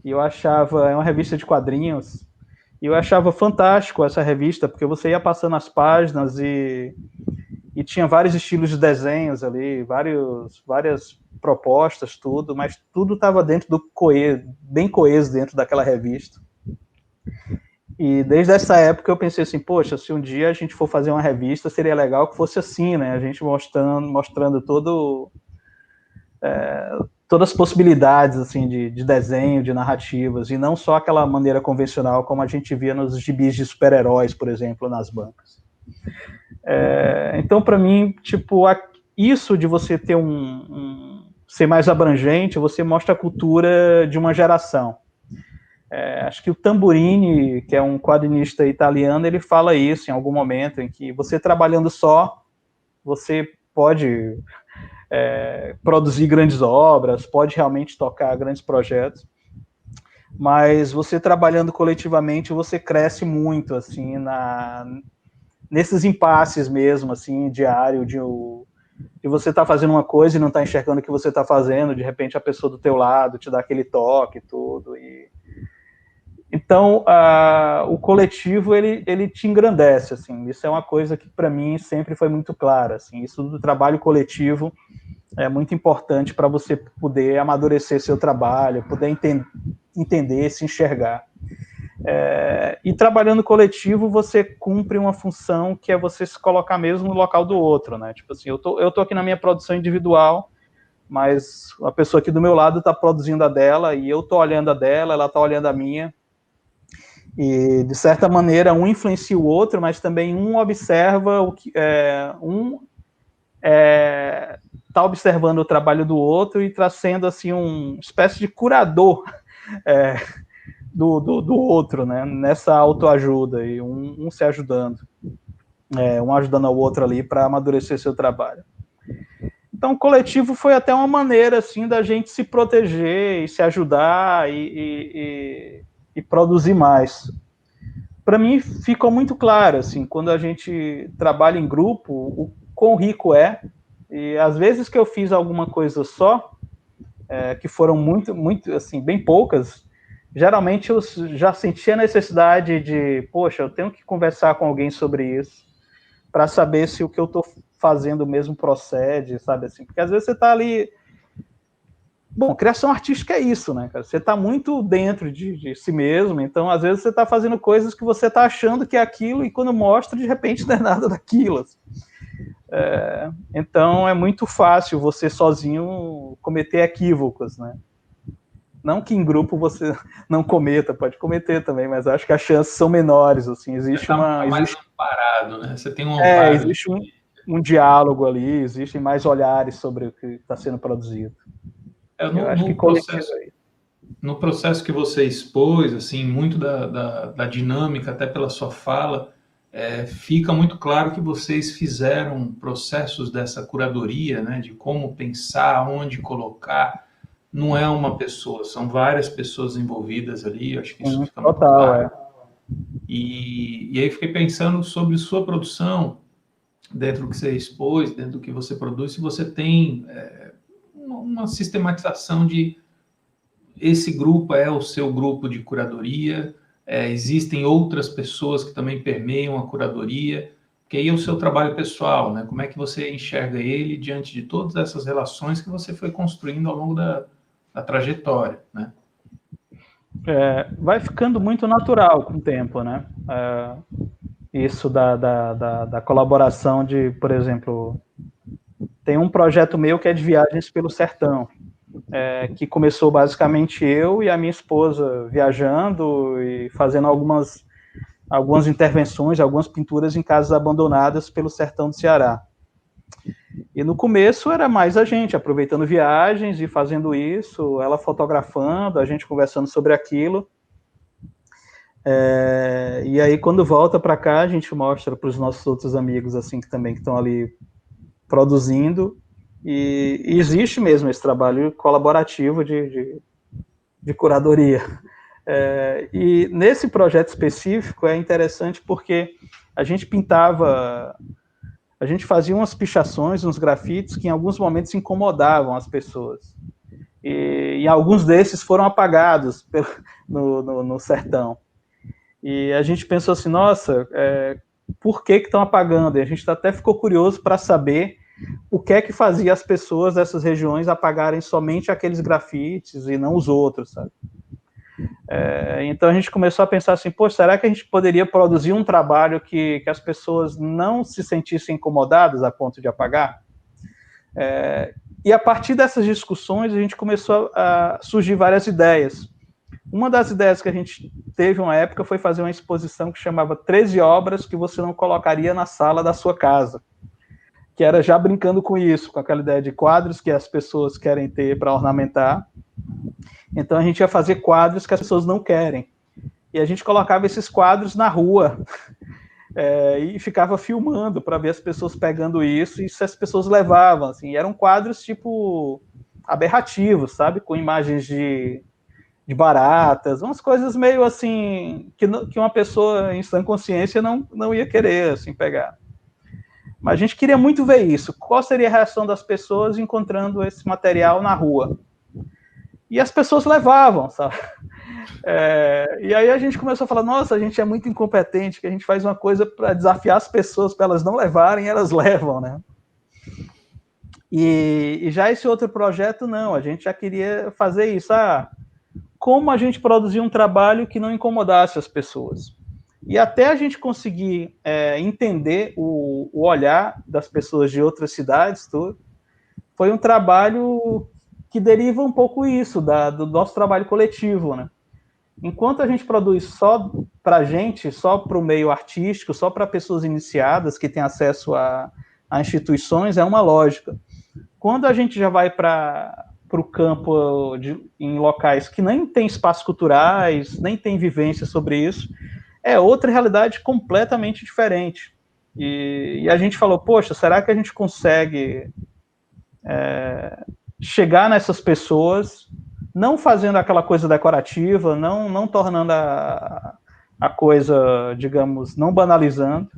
e eu achava, é uma revista de quadrinhos, e eu achava fantástico essa revista, porque você ia passando as páginas e tinha vários estilos de desenhos ali, várias propostas, tudo, mas tudo estava dentro do bem coeso dentro daquela revista. E desde essa época eu pensei assim, poxa, se um dia a gente for fazer uma revista, seria legal que fosse assim, né? A gente mostrando todas as possibilidades assim de desenho, de narrativas, e não só aquela maneira convencional como a gente via nos gibis de super-heróis, por exemplo, nas bancas. Então, para mim, tipo, isso de você ter ser mais abrangente, você mostra a cultura de uma geração. Acho que o Tamburini, que é um quadrinista italiano, ele fala isso em algum momento, em que você trabalhando só, você pode produzir grandes obras, pode realmente tocar grandes projetos, mas você trabalhando coletivamente, você cresce muito, assim, nesses impasses mesmo, assim, diário, de você tá fazendo uma coisa e não tá enxergando o que você tá fazendo, de repente a pessoa do teu lado te dá aquele toque e tudo, Então, o coletivo, ele te engrandece, assim, isso é uma coisa que para mim sempre foi muito clara, assim, isso do trabalho coletivo é muito importante para você poder amadurecer seu trabalho, poder entender, se enxergar. E trabalhando coletivo, você cumpre uma função que é você se colocar mesmo no local do outro, né? Tipo assim, eu tô aqui na minha produção individual, mas a pessoa aqui do meu lado está produzindo a dela, e eu tô olhando a dela, ela tá olhando a minha, E, de certa maneira, um influencia o outro, mas também um observa o que está observando o trabalho do outro e está sendo assim uma espécie de curador do outro, né? Nessa autoajuda e um se ajudando, um ajudando ao outro ali para amadurecer seu trabalho. Então, o coletivo foi até uma maneira assim da gente se proteger e se ajudar e produzir mais. Para mim ficou muito claro assim, quando a gente trabalha em grupo, o quão rico é. E às vezes que eu fiz alguma coisa só, que foram muito assim, bem poucas, geralmente eu já sentia a necessidade de, poxa, eu tenho que conversar com alguém sobre isso para saber se o que eu estou fazendo mesmo procede, sabe assim? Porque às vezes você está ali. Bom, criação artística é isso, né, cara? Você está muito dentro de si mesmo, então às vezes você está fazendo coisas que você está achando que é aquilo e quando mostra, de repente não é nada daquilo. Assim. Então é muito fácil você sozinho cometer equívocos, né? Não que em grupo você não cometa, pode cometer também, mas acho que as chances são menores, assim, existe Tá mais existe, amparado, né? Você tem um amparo. existe um diálogo ali, existem mais olhares sobre o que está sendo produzido. Eu acho que coletivo aí. No processo que você expôs, assim, muito da dinâmica, até pela sua fala, fica muito claro que vocês fizeram processos dessa curadoria, né, de como pensar, onde colocar. Não é uma pessoa, são várias pessoas envolvidas ali, acho que isso fica muito Total, claro. E aí fiquei pensando sobre sua produção, dentro do que você expôs, dentro do que você produz, se você tem uma sistematização de esse grupo é o seu grupo de curadoria, existem outras pessoas que também permeiam a curadoria, que aí é o seu trabalho pessoal, né? Como é que você enxerga ele diante de todas essas relações que você foi construindo ao longo da trajetória, né? Vai ficando muito natural com o tempo, né? Isso da colaboração de, por exemplo, tem um projeto meu que é de viagens pelo sertão, que começou basicamente eu e a minha esposa viajando e fazendo algumas intervenções, algumas pinturas em casas abandonadas pelo sertão do Ceará. E no começo era mais a gente aproveitando viagens e fazendo isso, ela fotografando, a gente conversando sobre aquilo. E aí quando volta para cá a gente mostra para os nossos outros amigos assim que também estão ali produzindo e existe mesmo esse trabalho colaborativo de curadoria. E nesse projeto específico é interessante porque a gente fazia umas pichações, uns grafites que em alguns momentos incomodavam as pessoas. E alguns desses foram apagados no sertão. E a gente pensou assim, nossa, por que estão apagando? E a gente até ficou curioso para saber o que é que fazia as pessoas dessas regiões apagarem somente aqueles grafites e não os outros, sabe? Então a gente começou a pensar assim, pô, será que a gente poderia produzir um trabalho que as pessoas não se sentissem incomodadas a ponto de apagar? E a partir dessas discussões a gente começou a surgir várias ideias. Uma das ideias que a gente teve uma época foi fazer uma exposição que chamava 13 obras que você não colocaria na sala da sua casa, que era já brincando com isso, com aquela ideia de quadros que as pessoas querem ter para ornamentar. Então a gente ia fazer quadros que as pessoas não querem. E a gente colocava esses quadros na rua e ficava filmando para ver as pessoas pegando isso e se as pessoas levavam. Assim, eram quadros tipo aberrativos, sabe? Com imagens de baratas, umas coisas meio assim que uma pessoa em sã consciência não ia querer assim pegar. Mas a gente queria muito ver isso. Qual seria a reação das pessoas encontrando esse material na rua? E as pessoas levavam, sabe? E aí a gente começou a falar, nossa, a gente é muito incompetente, que a gente faz uma coisa para desafiar as pessoas, para elas não levarem, elas levam, né? E já esse outro projeto, não, a gente já queria fazer isso. Como a gente produzir um trabalho que não incomodasse as pessoas. E até a gente conseguir entender o olhar das pessoas de outras cidades, tudo, foi um trabalho que deriva um pouco isso, do nosso trabalho coletivo, né? Enquanto a gente produz só para a gente, só para o meio artístico, só para pessoas iniciadas que têm acesso a instituições, é uma lógica. Quando a gente já vai para o campo em locais que nem tem espaços culturais, nem tem vivência sobre isso, é outra realidade completamente diferente. E a gente falou, poxa, será que a gente consegue chegar nessas pessoas, não fazendo aquela coisa decorativa, não tornando a coisa, digamos, não banalizando,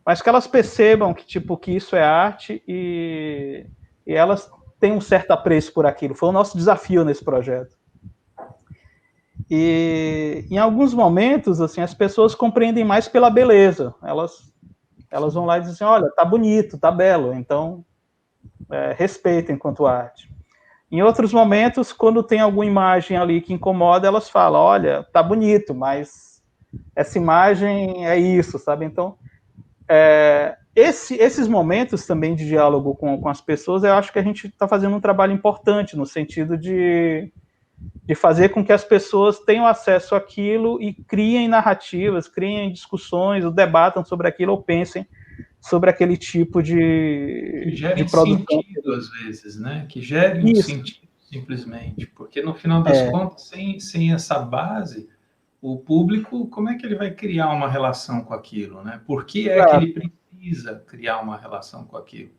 mas que elas percebam que, tipo, que isso é arte e elas têm um certo apreço por aquilo. Foi o nosso desafio nesse projeto. E em alguns momentos, assim, as pessoas compreendem mais pela beleza. Elas vão lá e dizem assim, olha, tá bonito, tá belo, então respeitem quanto arte. Em outros momentos, quando tem alguma imagem ali que incomoda, elas falam, olha, tá bonito, mas essa imagem é isso, sabe? Então, esses momentos também de diálogo com as pessoas, eu acho que a gente está fazendo um trabalho importante, no sentido de fazer com que as pessoas tenham acesso àquilo e criem narrativas, criem discussões, ou debatam sobre aquilo, ou pensem sobre aquele tipo Que gerem produção. sentido, às vezes, né? Que gerem um Isso. sentido, simplesmente. Porque, no final das contas, sem essa base, o público, como é que ele vai criar uma relação com aquilo, né? Por que é que ele precisa criar uma relação com aquilo?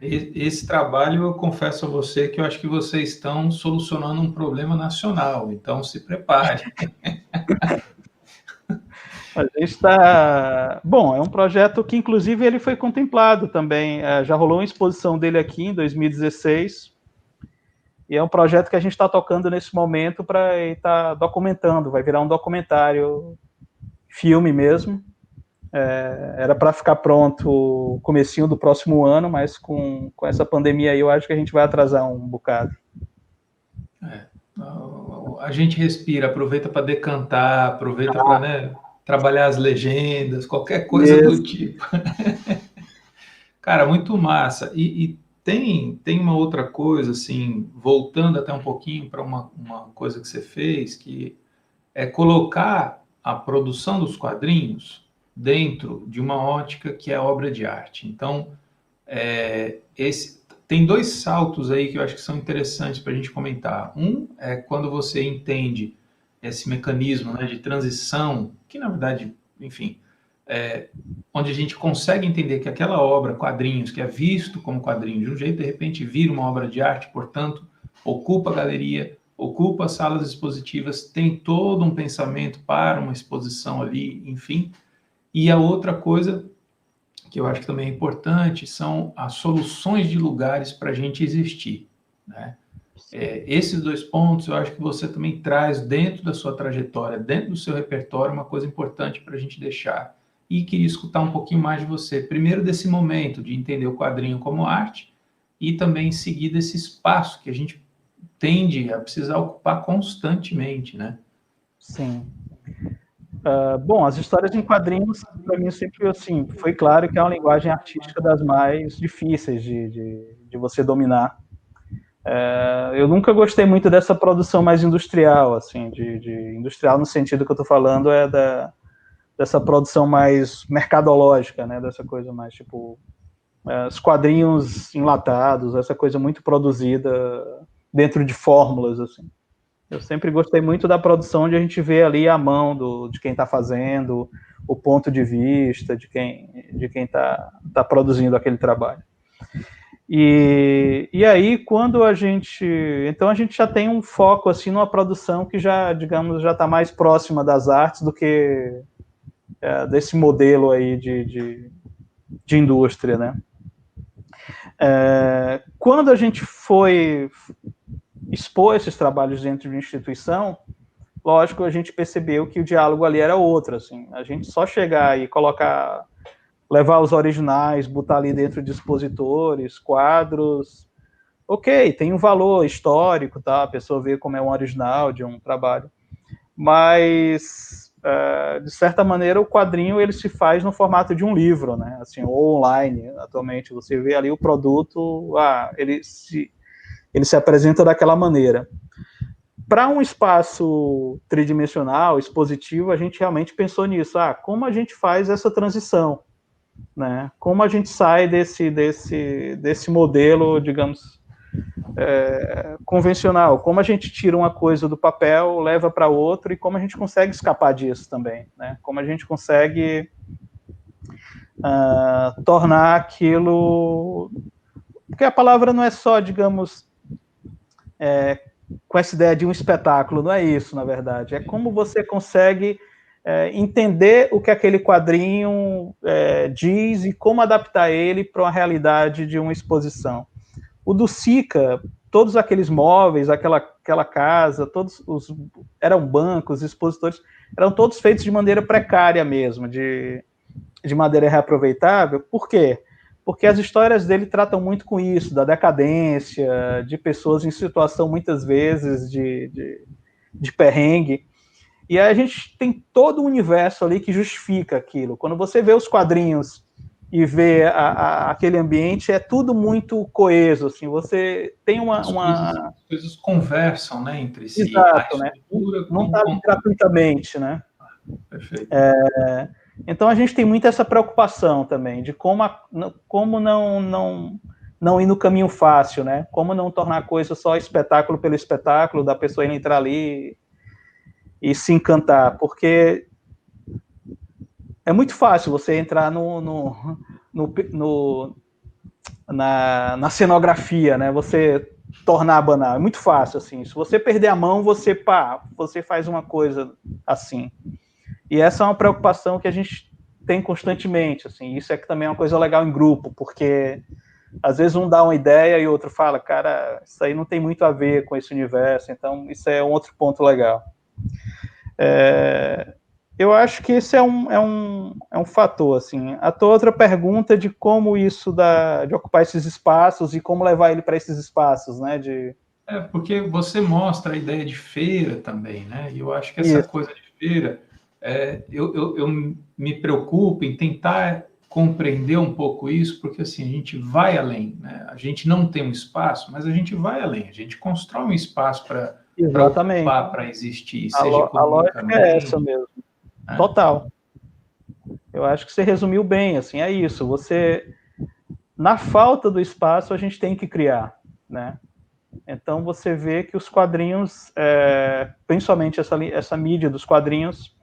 Esse trabalho, eu confesso a você que eu acho que vocês estão solucionando um problema nacional, então se prepare. A gente está... Bom, é um projeto que, inclusive, ele foi contemplado também. Já rolou uma exposição dele aqui em 2016, e é um projeto que a gente está tocando nesse momento para estar documentando, vai virar um documentário, filme mesmo. Era para ficar pronto comecinho do próximo ano, mas com essa pandemia aí eu acho que a gente vai atrasar um bocado. A gente respira, aproveita para decantar, aproveita para, né, trabalhar as legendas, qualquer coisa do tipo. Cara, muito massa. E tem uma outra coisa, assim, voltando até um pouquinho para uma coisa que você fez, que é colocar a produção dos quadrinhos dentro de uma ótica que é obra de arte. Então, tem dois saltos aí que eu acho que são interessantes para a gente comentar. Um é quando você entende esse mecanismo, né, de transição, que na verdade, enfim, onde a gente consegue entender que aquela obra, quadrinhos, que é visto como quadrinho de um jeito, de repente vira uma obra de arte, portanto, ocupa a galeria, ocupa as salas expositivas, tem todo um pensamento para uma exposição ali, enfim. E a outra coisa que eu acho que também é importante são as soluções de lugares para a gente existir, né? Esses dois pontos eu acho que você também traz dentro da sua trajetória, dentro do seu repertório, uma coisa importante para a gente deixar. E queria escutar um pouquinho mais de você. Primeiro, desse momento de entender o quadrinho como arte, e também em seguida esse espaço que a gente tende a precisar ocupar constantemente, né? Sim. Bom, as histórias em quadrinhos, para mim, sempre assim, foi claro que é uma linguagem artística das mais difíceis de você dominar. Eu nunca gostei muito dessa produção mais industrial, assim, de industrial no sentido que eu estou falando dessa produção mais mercadológica, né? Dessa coisa mais tipo os quadrinhos enlatados, essa coisa muito produzida dentro de fórmulas, assim. Eu sempre gostei muito da produção onde a gente vê ali a mão de quem está fazendo, o ponto de vista de quem está produzindo aquele trabalho. E aí, quando a gente... Então, a gente já tem um foco, assim, numa produção que já, digamos, já está mais próxima das artes do que desse modelo aí de indústria, né? Quando a gente foi expor esses trabalhos dentro de instituição, lógico, a gente percebeu que o diálogo ali era outro, assim. A gente só chegar e colocar... levar os originais, botar ali dentro de expositores, quadros, ok, tem um valor histórico, tá? A pessoa vê como é um original de um trabalho, mas de certa maneira o quadrinho ele se faz no formato de um livro, né? Assim, ou online. Atualmente você vê ali o produto, ele se apresenta daquela maneira. para um espaço tridimensional, expositivo, a gente realmente pensou nisso. Como a gente faz essa transição? Né? Como a gente sai desse modelo, digamos, convencional? Como a gente tira uma coisa do papel, leva para outro, e como a gente consegue escapar disso também? Né? Como a gente consegue tornar aquilo... Porque a palavra não é só, digamos, com essa ideia de um espetáculo, não é isso, na verdade. É como você consegue entender o que aquele quadrinho diz e como adaptar ele para uma realidade de uma exposição. O do Sica, todos aqueles móveis, aquela casa, eram bancos, expositores, eram todos feitos de maneira precária mesmo, de maneira reaproveitável. Por quê? Porque as histórias dele tratam muito com isso, da decadência, de pessoas em situação, muitas vezes, de perrengue. E aí a gente tem todo um universo ali que justifica aquilo. Quando você vê os quadrinhos e vê aquele ambiente, é tudo muito coeso, assim, você tem As coisas conversam, né, entre si. Exato, né? Não está gratuitamente, né? Perfeito. Então a gente tem muito essa preocupação também, de como não ir no caminho fácil, né? Como não tornar a coisa só espetáculo pelo espetáculo, da pessoa ir entrar ali e se encantar, porque é muito fácil você entrar na cenografia, né? Você tornar banal, é muito fácil, assim. Se você perder a mão, você faz uma coisa assim. E essa é uma preocupação que a gente tem constantemente, assim. Isso é que também é uma coisa legal em grupo, porque às vezes um dá uma ideia e o outro fala, cara, isso aí não tem muito a ver com esse universo, então isso é um outro ponto legal. Eu acho que esse é um fator, assim. A tua outra pergunta de como isso de ocupar esses espaços e como levar ele para esses espaços, né? Porque você mostra a ideia de feira também, né? E eu acho que essa Isso. coisa de feira, eu me preocupo em tentar compreender um pouco isso, porque assim, a gente vai além, né? A gente não tem um espaço, mas a gente vai além, a gente constrói um espaço para ocupar, para existir, seja A lógica é economicamente. essa mesmo. Total. Eu acho que você resumiu bem, assim, é isso. Na falta do espaço, a gente tem que criar, né? Então você vê que os quadrinhos, principalmente essa mídia dos quadrinhos,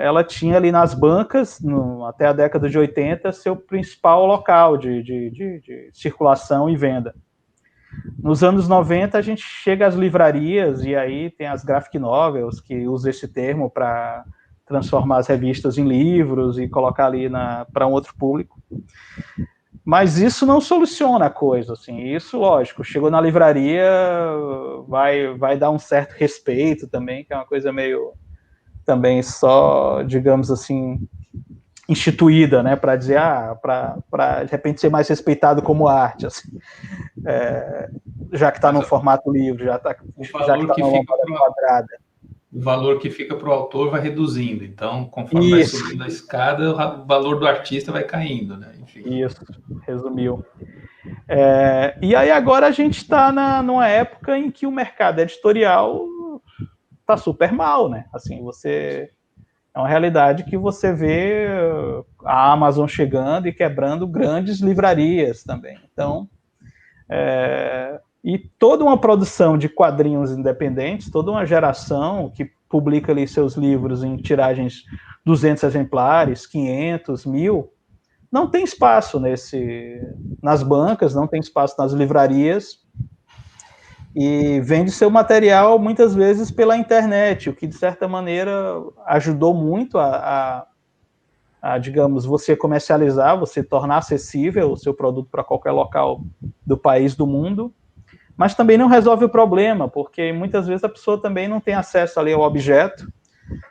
ela tinha ali nas bancas, até a década de 80, seu principal local de circulação e venda. Nos anos 90, a gente chega às livrarias, e aí tem as graphic novels, que usa esse termo para transformar as revistas em livros e colocar ali para um outro público. Mas isso não soluciona a coisa, assim. Isso, lógico, chegou na livraria, vai dar um certo respeito também, que é uma coisa meio também só, digamos assim, instituída, né, para dizer, para de repente ser mais respeitado como arte, assim. Já que está no formato livre, já que está numa lombada quadrada. O valor que fica para o autor vai reduzindo, então, conforme vai subindo a escada, o valor do artista vai caindo, né? Enfim. Isso, resumiu. E aí agora a gente está numa época em que o mercado editorial está super mal, né? Assim, é uma realidade que você vê a Amazon chegando e quebrando grandes livrarias também. Então, e toda uma produção de quadrinhos independentes, toda uma geração que publica ali seus livros em tiragens 200 exemplares, 500, 1000, não tem espaço nas bancas, não tem espaço nas livrarias, e vende seu material muitas vezes pela internet, o que de certa maneira ajudou muito a digamos, você comercializar, você tornar acessível o seu produto para qualquer local do país, do mundo, mas também não resolve o problema, porque muitas vezes a pessoa também não tem acesso ali ao objeto,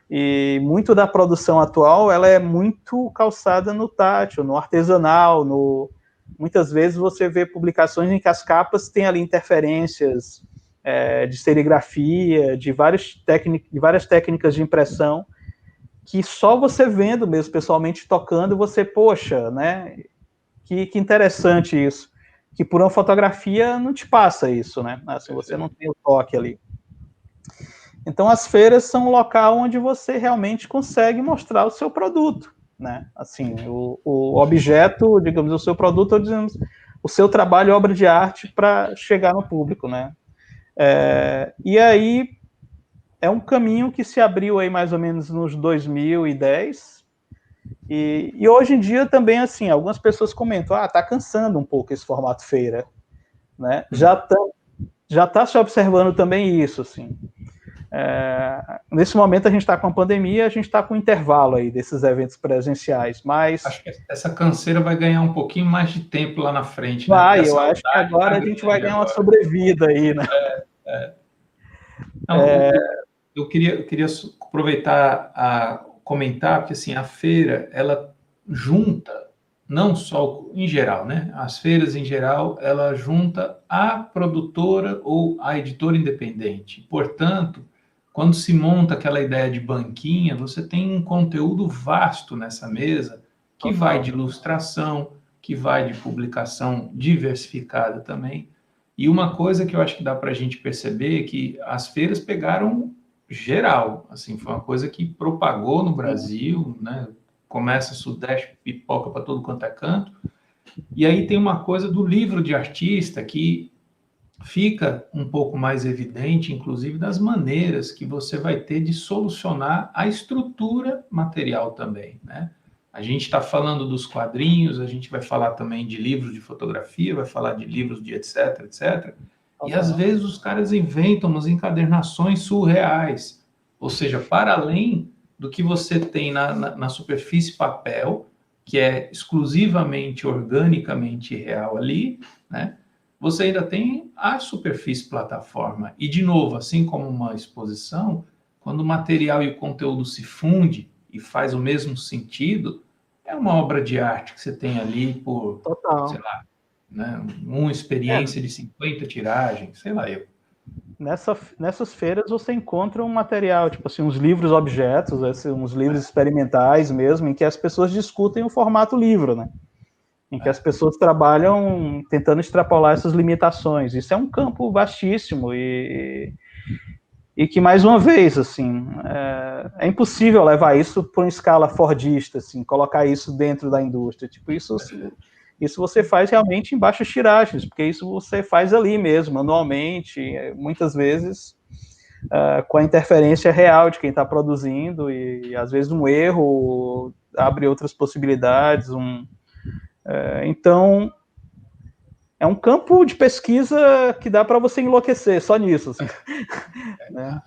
e muito da produção atual, ela é muito calçada no tátil, no artesanal, muitas vezes você vê publicações em que as capas têm ali interferências de serigrafia, de várias técnicas de impressão, que só você vendo mesmo, pessoalmente tocando, você, poxa, né, que interessante isso, que por uma fotografia não te passa isso, né, assim, você não tem o toque ali. Então, as feiras são um local onde você realmente consegue mostrar o seu produto, né? Assim, o objeto, digamos, o seu produto, ou digamos, o seu trabalho, obra de arte para chegar no público, né? E aí é um caminho que se abriu aí mais ou menos nos 2010, e hoje em dia também, assim, algumas pessoas comentam, tá cansando um pouco esse formato feira, né? Já tá se observando também isso, assim. Nesse momento a gente está com a pandemia, a gente está com um intervalo aí desses eventos presenciais, mas Acho que essa canseira vai ganhar um pouquinho mais de tempo lá na frente, né? Porque a eu acho que saudade está agora a gente vai grande ganhar uma agora. sobrevida aí, né? Não, eu queria aproveitar a comentar, porque assim, a feira, ela junta, não só em geral, né? As feiras em geral, ela junta a produtora ou a editora independente. Portanto, quando se monta aquela ideia de banquinha, você tem um conteúdo vasto nessa mesa, que vai Total. de ilustração, que vai de publicação diversificada também. E uma coisa que eu acho que dá para a gente perceber é que as feiras pegaram geral, assim, foi uma coisa que propagou no Brasil, né? Começa Sudeste, pipoca para todo quanto é canto. E aí tem uma coisa do livro de artista que fica um pouco mais evidente, inclusive das maneiras que você vai ter de solucionar a estrutura material também, né? A gente está falando dos quadrinhos, a gente vai falar também de livros de fotografia, vai falar de livros de etc, etc. E às vezes os caras inventam umas encadernações surreais, ou seja, para além do que você tem na superfície papel, que é exclusivamente organicamente real ali, né? Você ainda tem a superfície plataforma. E, de novo, assim como uma exposição, quando o material e o conteúdo se funde e faz o mesmo sentido, é uma obra de arte que você tem ali por, Total. sei lá, né, uma experiência de 50 tiragens, sei lá eu. Nessas feiras você encontra um material, tipo assim, uns livros objetos, uns livros experimentais mesmo, em que as pessoas discutem o formato livro, né? Em que as pessoas trabalham tentando extrapolar essas limitações. Isso é um campo vastíssimo e que, mais uma vez, assim, é impossível levar isso para uma escala fordista, assim, colocar isso dentro da indústria. Tipo, isso você faz realmente em baixas tiragens, porque isso você faz ali mesmo, manualmente, muitas vezes com a interferência real de quem está produzindo, e às vezes um erro abre outras possibilidades. Então, é um campo de pesquisa que dá para você enlouquecer só nisso. Assim. Né?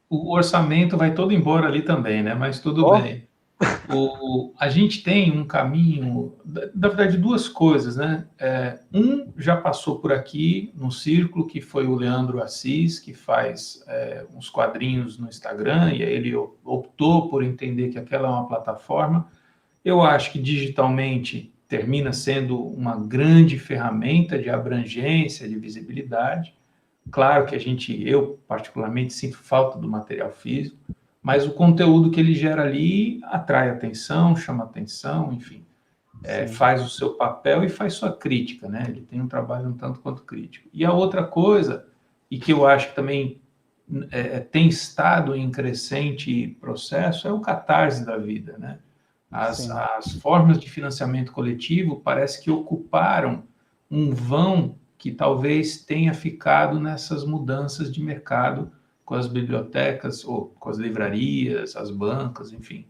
O orçamento vai todo embora ali também, né? Mas tudo bem. A gente tem um caminho, na verdade, duas coisas, né? Um já passou por aqui no círculo, que foi o Leandro Assis, que faz uns quadrinhos no Instagram, e aí ele optou por entender que aquela é uma plataforma. Eu acho que digitalmente termina sendo uma grande ferramenta de abrangência, de visibilidade. Claro que eu particularmente sinto falta do material físico, mas o conteúdo que ele gera ali atrai atenção, chama atenção, enfim, faz o seu papel e faz sua crítica, né? Ele tem um trabalho um tanto quanto crítico. E a outra coisa, e que eu acho que também tem estado em crescente processo, é o catarse da vida, né? As formas de financiamento coletivo parece que ocuparam um vão que talvez tenha ficado nessas mudanças de mercado com as bibliotecas, ou com as livrarias, as bancas, enfim.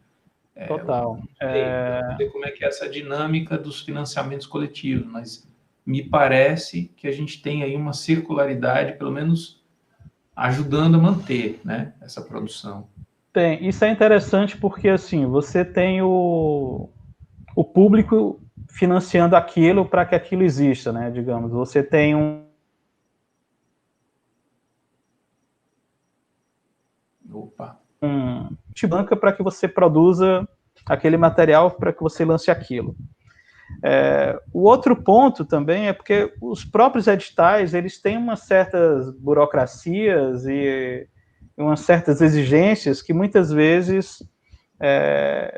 Total. Não sei como é que é essa dinâmica dos financiamentos coletivos, mas me parece que a gente tem aí uma circularidade, pelo menos ajudando a manter, né, essa produção. Isso é interessante porque, assim, você tem o público financiando aquilo para que aquilo exista, né, digamos. Você tem te banca para que você produza aquele material, para que você lance aquilo. O outro ponto também é porque os próprios editais, eles têm umas certas burocracias e umas certas exigências que muitas vezes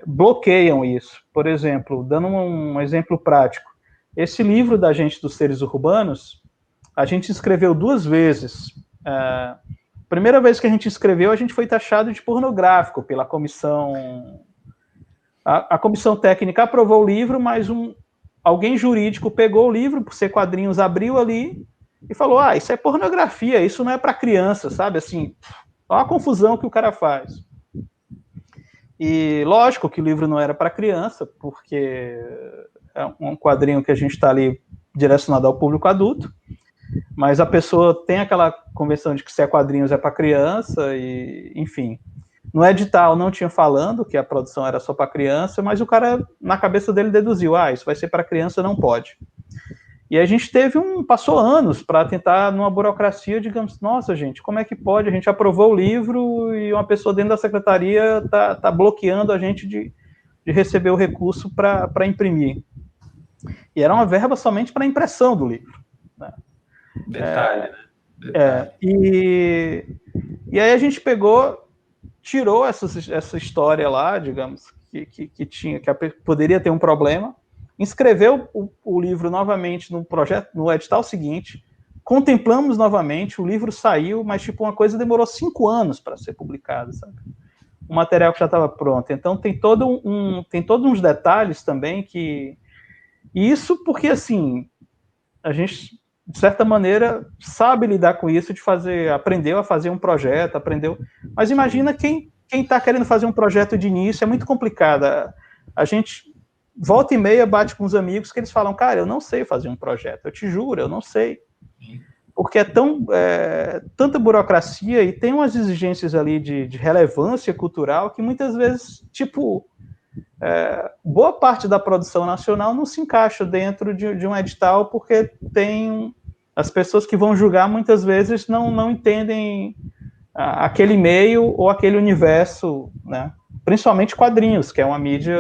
bloqueiam isso. Por exemplo, dando um exemplo prático, esse livro da Gente dos Seres Urbanos, a gente escreveu 2 vezes primeira vez que a gente escreveu, a gente foi taxado de pornográfico pela comissão. A comissão técnica aprovou o livro, mas alguém jurídico pegou o livro, por ser quadrinhos, abriu ali e falou: isso é pornografia, isso não é para criança, sabe? Assim, olha a confusão que o cara faz. E lógico que o livro não era para criança, porque é um quadrinho que a gente está ali direcionado ao público adulto, mas a pessoa tem aquela convenção de que se é quadrinhos é para criança, e enfim. No edital não tinha falando que a produção era só para criança, mas o cara, na cabeça dele, deduziu: isso vai ser para criança, não pode. E a gente passou anos para tentar, numa burocracia, digamos, nossa, gente, como é que pode? A gente aprovou o livro e uma pessoa dentro da secretaria tá bloqueando a gente de receber o recurso para imprimir. E era uma verba somente para impressão do livro. Né? Detalhe, né? Detalhe. E aí a gente tirou essa história lá, digamos, que poderia ter um problema, inscreveu o livro novamente no edital seguinte, contemplamos novamente, o livro saiu, mas tipo, uma coisa demorou 5 anos para ser publicada, sabe? O material que já estava pronto. Então tem todos uns detalhes também que... Isso porque, assim, a gente, de certa maneira, sabe lidar com isso, aprendeu a fazer um projeto, mas imagina quem está querendo fazer um projeto de início, é muito complicado. A gente volta e meia bate com os amigos que eles falam: cara, eu não sei fazer um projeto, eu te juro, eu não sei. Porque é tanta burocracia e tem umas exigências ali de relevância cultural que muitas vezes, tipo, boa parte da produção nacional não se encaixa dentro de um edital, porque tem as pessoas que vão julgar muitas vezes não entendem aquele meio ou aquele universo, né? Principalmente quadrinhos, que é uma mídia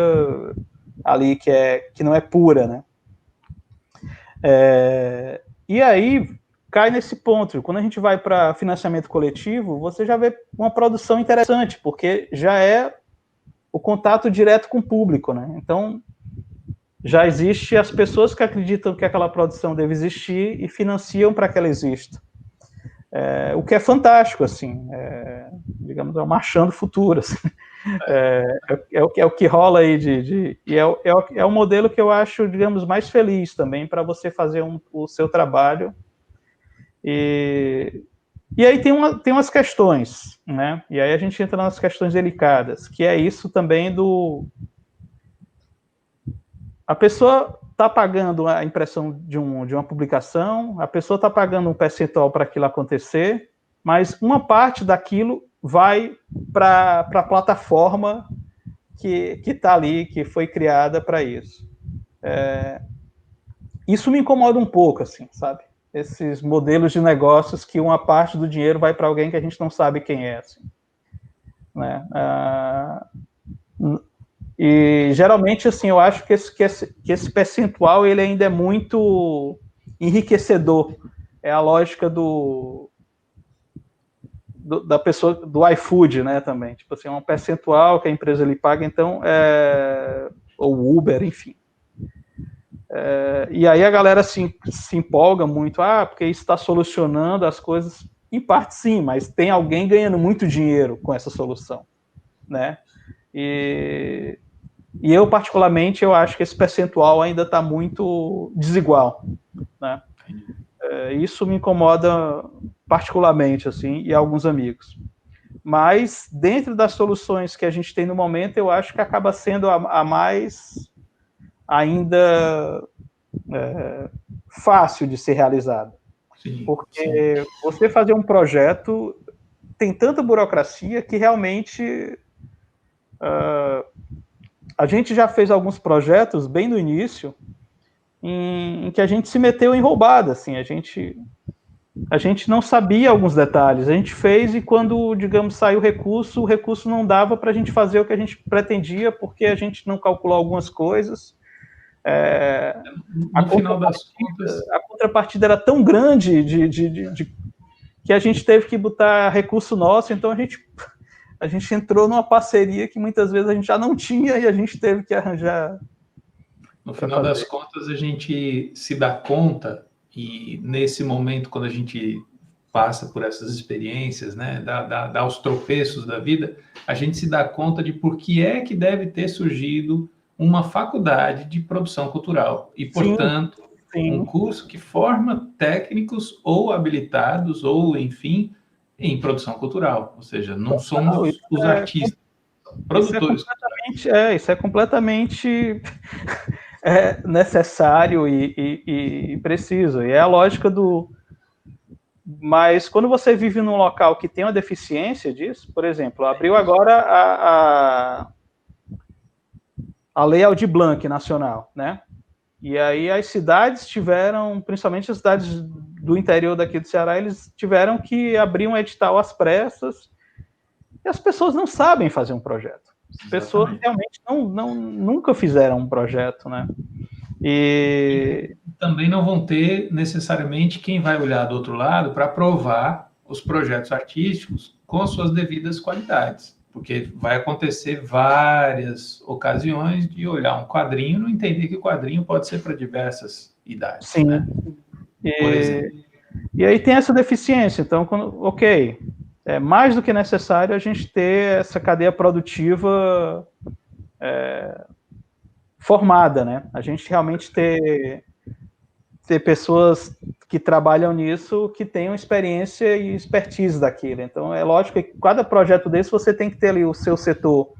ali que não é pura, né? E aí cai nesse ponto. Quando a gente vai para financiamento coletivo, você já vê uma produção interessante, porque já é o contato direto com o público, né? Então, já existe as pessoas que acreditam que aquela produção deve existir e financiam para que ela exista. O que é fantástico, assim, digamos, é o marchando futuro, assim. É o que rola aí e é o modelo que eu acho, digamos, mais feliz também para você fazer o seu trabalho. E aí tem umas questões, né? E aí a gente entra nas questões delicadas, que é isso também a pessoa está pagando a impressão de uma publicação, a pessoa está pagando um percentual para aquilo acontecer, mas uma parte daquilo vai para a plataforma que está ali, que foi criada para isso. Isso me incomoda um pouco, assim, sabe? Esses modelos de negócios que uma parte do dinheiro vai para alguém que a gente não sabe quem é, assim. Né? E geralmente, assim, eu acho que esse percentual ele ainda é muito enriquecedor. É a lógica da pessoa, do iFood, né, também. Tipo assim, é um percentual que a empresa lhe paga, então, ou Uber, enfim. E aí a galera se empolga muito, porque isso está solucionando as coisas. Em parte, sim, mas tem alguém ganhando muito dinheiro com essa solução, né? E eu, particularmente, eu acho que esse percentual ainda está muito desigual, né? Isso me incomoda particularmente, assim, e alguns amigos. Mas, dentro das soluções que a gente tem no momento, eu acho que acaba sendo a mais ainda fácil de ser realizada. Sim, porque você fazer um projeto tem tanta burocracia que realmente... a gente já fez alguns projetos bem no início em que a gente se meteu em roubada, assim, a gente não sabia alguns detalhes, a gente fez e quando, digamos, saiu o recurso não dava para a gente fazer o que a gente pretendia, porque a gente não calculou algumas coisas. No final das contas, a contrapartida era tão grande que a gente teve que botar recurso nosso, então a gente entrou numa parceria que muitas vezes a gente já não tinha e a gente teve que arranjar. No final das contas, a gente se dá conta, e nesse momento, quando a gente passa por essas experiências, né, dá os tropeços da vida, a gente se dá conta de por que é que deve ter surgido uma faculdade de produção cultural e, portanto, um curso que forma técnicos ou habilitados ou, enfim, em produção cultural. Ou seja, não somos os artistas, produtores culturais. Isso é completamente necessário e preciso. E é a lógica do... Mas quando você vive num local que tem uma deficiência disso, por exemplo, abriu agora a Lei Aldir Blanc nacional, né? E aí as cidades tiveram, principalmente as cidades do interior daqui do Ceará, eles tiveram que abrir um edital às pressas, e as pessoas não sabem fazer um projeto. As pessoas realmente nunca fizeram um projeto, né? E também não vão ter necessariamente quem vai olhar do outro lado para aprovar os projetos artísticos com as suas devidas qualidades, porque vai acontecer várias ocasiões de olhar um quadrinho e não entender que o quadrinho pode ser para diversas idades. Sim. Né? Por exemplo. E aí tem essa deficiência. Então, é mais do que necessário a gente ter essa cadeia produtiva formada, né? A gente realmente ter pessoas que trabalham nisso, que tenham experiência e expertise daquilo. Então, é lógico que cada projeto desse você tem que ter ali o seu setor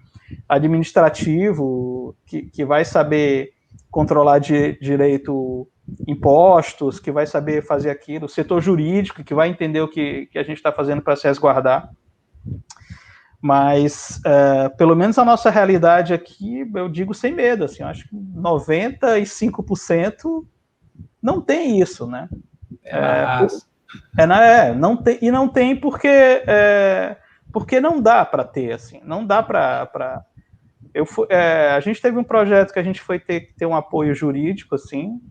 administrativo, que vai saber controlar direito impostos, que vai saber fazer aquilo, o setor jurídico, que vai entender o que a gente está fazendo para se resguardar. Mas, pelo menos a nossa realidade aqui, eu digo sem medo, assim, eu acho que 95% não tem isso, né? Não tem, e não tem porque não dá para ter, assim, não dá para... a gente teve um projeto que a gente foi ter um apoio jurídico, assim,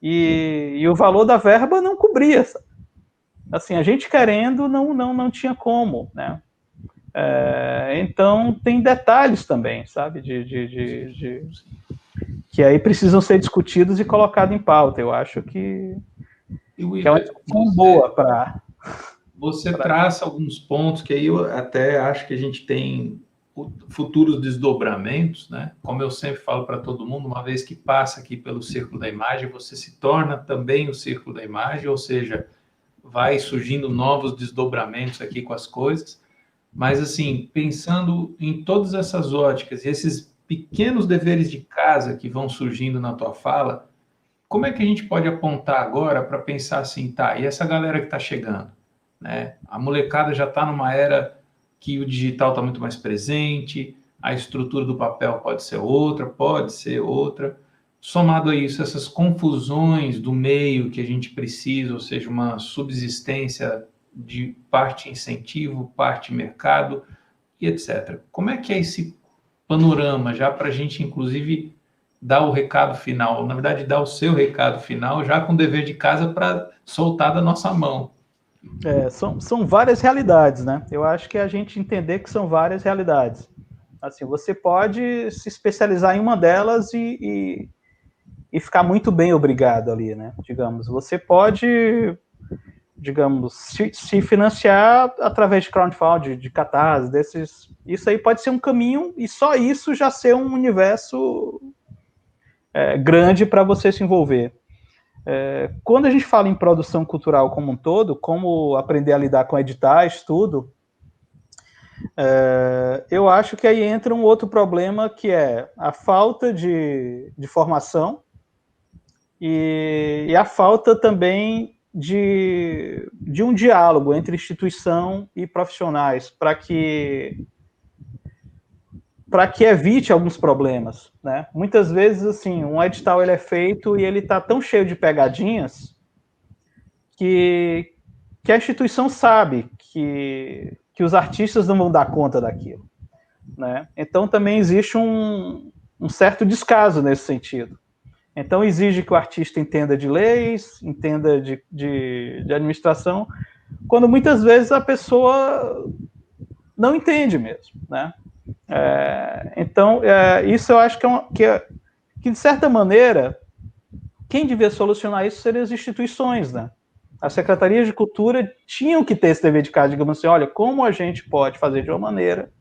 e o valor da verba não cobria. Assim, a gente querendo, não tinha como, né? Então, tem detalhes também, sabe, que aí precisam ser discutidos e colocados em pauta. Eu acho que é uma discussão boa para... Você traça alguns pontos que aí eu até acho que a gente tem futuros desdobramentos, né? Como eu sempre falo para todo mundo, uma vez que passa aqui pelo círculo da imagem, você se torna também o círculo da imagem, ou seja, vai surgindo novos desdobramentos aqui com as coisas. Mas, assim, pensando em todas essas óticas e esses pequenos deveres de casa que vão surgindo na tua fala, como é que a gente pode apontar agora para pensar assim, tá, e essa galera que está chegando? Né? A molecada já está numa era que o digital está muito mais presente, a estrutura do papel pode ser outra. Somado a isso, essas confusões do meio que a gente precisa, ou seja, uma subsistência de parte incentivo, parte mercado e etc. Como é que é esse panorama, já para a gente, inclusive, dar o recado final, na verdade, dar o seu recado final, já com o dever de casa para soltar da nossa mão? São várias realidades, né? Eu acho que a gente entender que são várias realidades. Assim, você pode se especializar em uma delas e ficar muito bem obrigado ali, né? Digamos, você pode, digamos, se financiar através de crowdfunding, de catarse, desses... Isso aí pode ser um caminho, e só isso já ser um universo grande para você se envolver. Quando a gente fala em produção cultural como um todo, como aprender a lidar com editais, tudo, eu acho que aí entra um outro problema, que é a falta de formação e a falta também de um diálogo entre instituição e profissionais para que evite alguns problemas, né? Muitas vezes, assim, um edital ele é feito e ele está tão cheio de pegadinhas que a instituição sabe que os artistas não vão dar conta daquilo, né? Então, também existe um certo descaso nesse sentido. Então, exige que o artista entenda de leis, entenda de administração, quando muitas vezes a pessoa não entende mesmo, né? Então, isso eu acho que, de certa maneira, quem devia solucionar isso seriam as instituições, né? As secretarias de cultura tinham que ter esse dever de casa, digamos assim, olha, como a gente pode fazer de uma maneira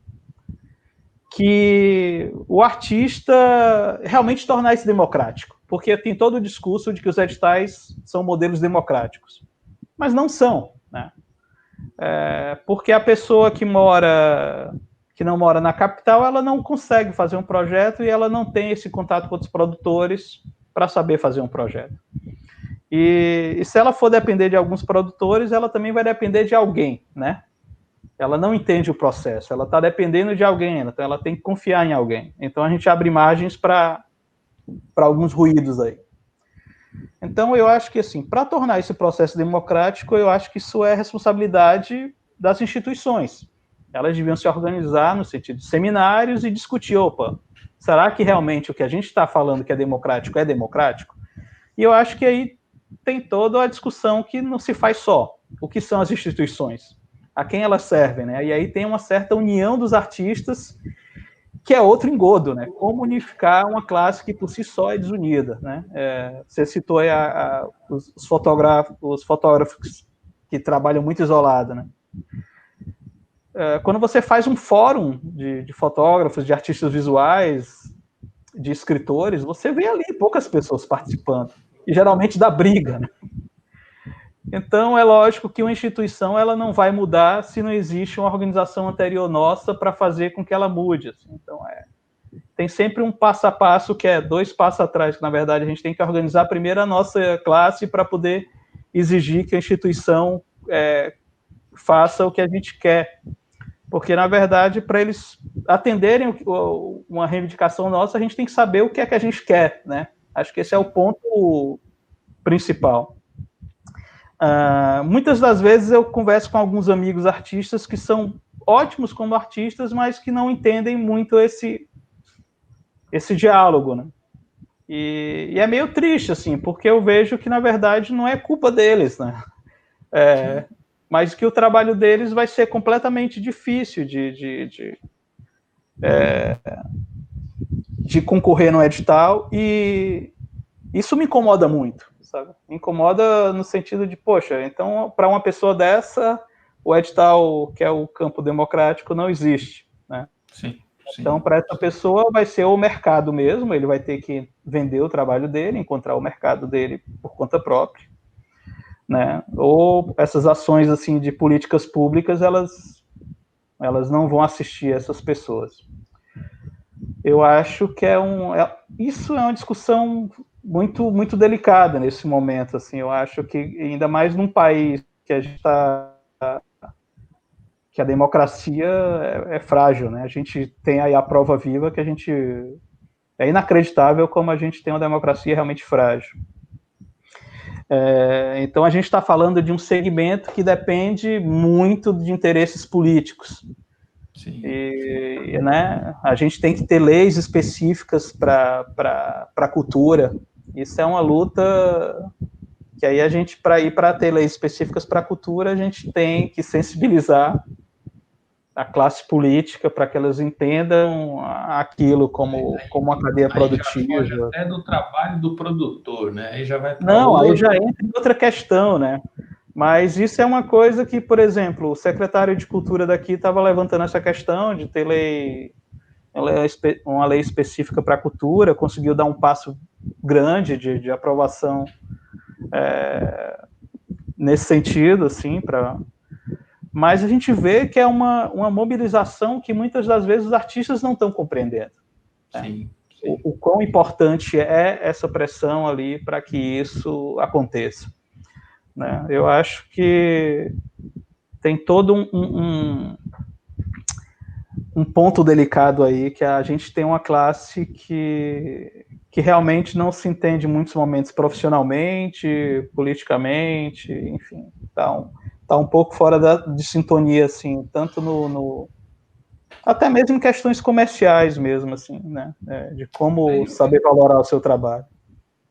que o artista realmente tornar isso democrático, porque tem todo o discurso de que os editais são modelos democráticos, mas não são, né? Porque a pessoa que não mora na capital, ela não consegue fazer um projeto e ela não tem esse contato com outros produtores para saber fazer um projeto. E se ela for depender de alguns produtores, ela também vai depender de alguém, né? Ela não entende o processo, ela está dependendo de alguém, então ela tem que confiar em alguém. Então a gente abre margens para alguns ruídos aí. Então eu acho que, assim, para tornar esse processo democrático, eu acho que isso é responsabilidade das instituições. Elas deviam se organizar no sentido de seminários e discutir, opa, será que realmente o que a gente está falando que é democrático é democrático? E eu acho que aí tem toda a discussão que não se faz só. O que são as instituições? A quem elas servem, né? E aí tem uma certa união dos artistas, que é outro engodo, né? Como unificar uma classe que por si só é desunida, né? Você citou aí os fotógrafos que trabalham muito isolado, né? Quando você faz um fórum de fotógrafos, de artistas visuais, de escritores, você vê ali poucas pessoas participando, e geralmente dá briga, né? Então, é lógico que uma instituição ela não vai mudar se não existe uma organização anterior nossa para fazer com que ela mude. Assim. Então, tem sempre um passo a passo, que é 2 passos atrás, que, na verdade, a gente tem que organizar primeiro a nossa classe para poder exigir que a instituição faça o que a gente quer. Porque, na verdade, para eles atenderem uma reivindicação nossa, a gente tem que saber o que é que a gente quer, né? Acho que esse é o ponto principal. Muitas das vezes eu converso com alguns amigos artistas que são ótimos como artistas, mas que não entendem muito esse diálogo, né? E é meio triste, assim, porque eu vejo que, na verdade, não é culpa deles, né? Mas que o trabalho deles vai ser completamente difícil de concorrer no edital, e isso me incomoda muito, sabe? Me incomoda no sentido de, poxa, então, para uma pessoa dessa, o edital, que é o campo democrático, não existe, né? Sim. Então, para essa pessoa, vai ser o mercado mesmo, ele vai ter que vender o trabalho dele, encontrar o mercado dele por conta própria, né? Ou essas ações, assim, de políticas públicas, elas não vão assistir essas pessoas. Eu acho que isso é uma discussão muito, muito delicada nesse momento, assim. Eu acho que, ainda mais num país que a gente que a democracia é frágil, né? A gente tem aí a prova viva que é inacreditável como a gente tem uma democracia realmente frágil. Então a gente está falando de um segmento que depende muito de interesses políticos. Sim. Né, a gente tem que ter leis específicas para a cultura. Isso é uma luta que aí para ter leis específicas para a cultura, a gente tem que sensibilizar a classe política para que elas entendam aquilo como uma cadeia produtiva. Aí já foge até do trabalho do produtor, né? Aí já vai aí já entra em outra questão, né? Mas isso é uma coisa que, por exemplo, o secretário de Cultura daqui estava levantando essa questão de ter uma lei específica para a cultura, conseguiu dar um passo grande de aprovação nesse sentido, assim, mas a gente vê que é uma mobilização que muitas das vezes os artistas não estão compreendendo. Né? Sim. O quão importante é essa pressão ali para que isso aconteça. Né? Eu acho que tem todo um ponto delicado aí, que a gente tem uma classe que realmente não se entende em muitos momentos profissionalmente, politicamente, enfim, tá um pouco fora de sintonia, assim, tanto até mesmo em questões comerciais mesmo, assim, né, de como saber valorar o seu trabalho.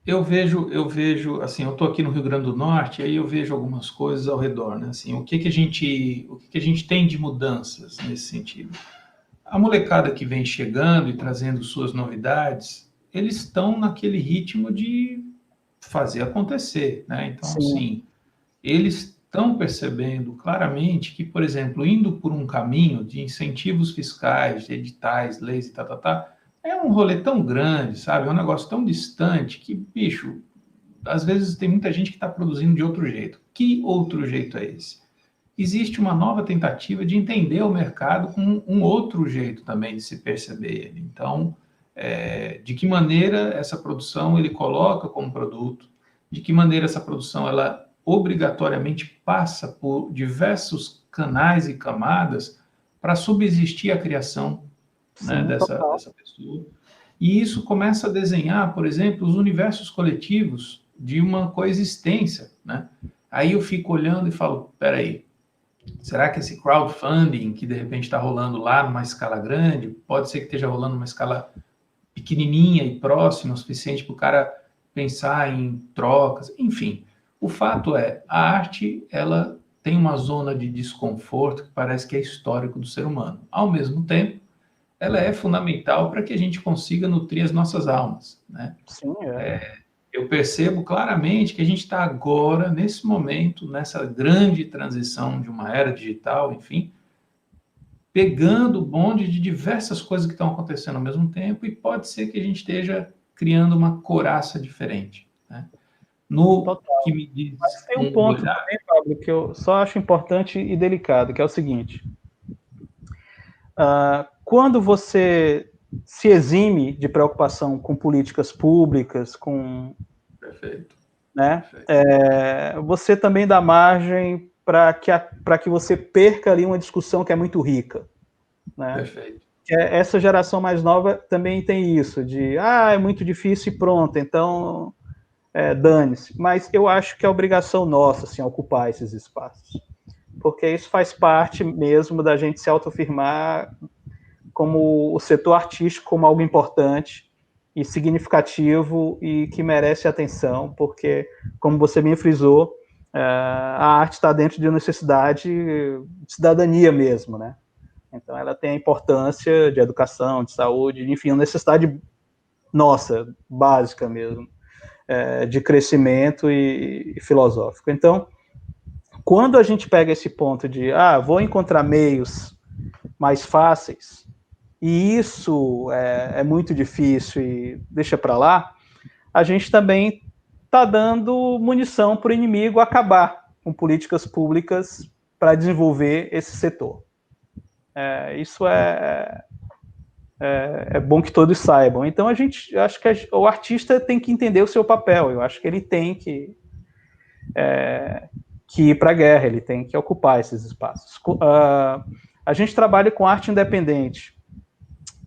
Eu vejo, assim, eu estou aqui no Rio Grande do Norte, aí eu vejo algumas coisas ao redor, né, assim, o que a gente tem de mudanças nesse sentido? A molecada que vem chegando e trazendo suas novidades, eles estão naquele ritmo de fazer acontecer, né? Então, sim, eles estão percebendo claramente que, por exemplo, indo por um caminho de incentivos fiscais, de editais, leis e é um rolê tão grande, sabe? É um negócio tão distante que, bicho, às vezes tem muita gente que está produzindo de outro jeito. Que outro jeito é esse? Existe uma nova tentativa de entender o mercado com um outro jeito também de se perceber ele. Então, de que maneira essa produção ele coloca como produto, de que maneira essa produção ela obrigatoriamente passa por diversos canais e camadas para subsistir a criação, né, Sim, total. dessa pessoa. E isso começa a desenhar, por exemplo, os universos coletivos de uma coexistência, né? Aí eu fico olhando e falo, peraí, será que esse crowdfunding que de repente está rolando lá numa escala grande, pode ser que esteja rolando numa escala pequenininha e próxima, o suficiente para o cara pensar em trocas, enfim. O fato é, a arte, ela tem uma zona de desconforto que parece que é histórico do ser humano. Ao mesmo tempo, ela é fundamental para que a gente consiga nutrir as nossas almas, né? Sim, Eu percebo claramente que a gente está agora, nesse momento, nessa grande transição de uma era digital, enfim, pegando o bonde de diversas coisas que estão acontecendo ao mesmo tempo e pode ser que a gente esteja criando uma coraça diferente, né? No total. que me diz Mas tem um um ponto olhar... também, Pablo, que eu só acho importante e delicado, que é o seguinte: quando você se exime de preocupação com políticas públicas, com, Perfeito, né, perfeito. você também dá margem para que você perca ali uma discussão que é muito rica, né? Perfeito. Essa geração mais nova também tem isso, de, é muito difícil e pronto, então dane-se. Mas eu acho que é obrigação nossa, assim, ocupar esses espaços. Porque isso faz parte mesmo da gente se autoafirmar como o setor artístico como algo importante e significativo e que merece atenção, porque, como você bem frisou, a arte está dentro de uma necessidade de cidadania mesmo, né? Então, ela tem a importância de educação, de saúde, enfim, uma necessidade nossa, básica mesmo, de crescimento e filosófico. Então, quando a gente pega esse ponto de, vou encontrar meios mais fáceis, e isso é muito difícil e deixa para lá, a gente também está dando munição para o inimigo acabar com políticas públicas para desenvolver esse setor. Isso é bom que todos saibam. Então, acho que o artista tem que entender o seu papel. Eu acho que ele tem que ir para a guerra, ele tem que ocupar esses espaços. A gente trabalha com arte independente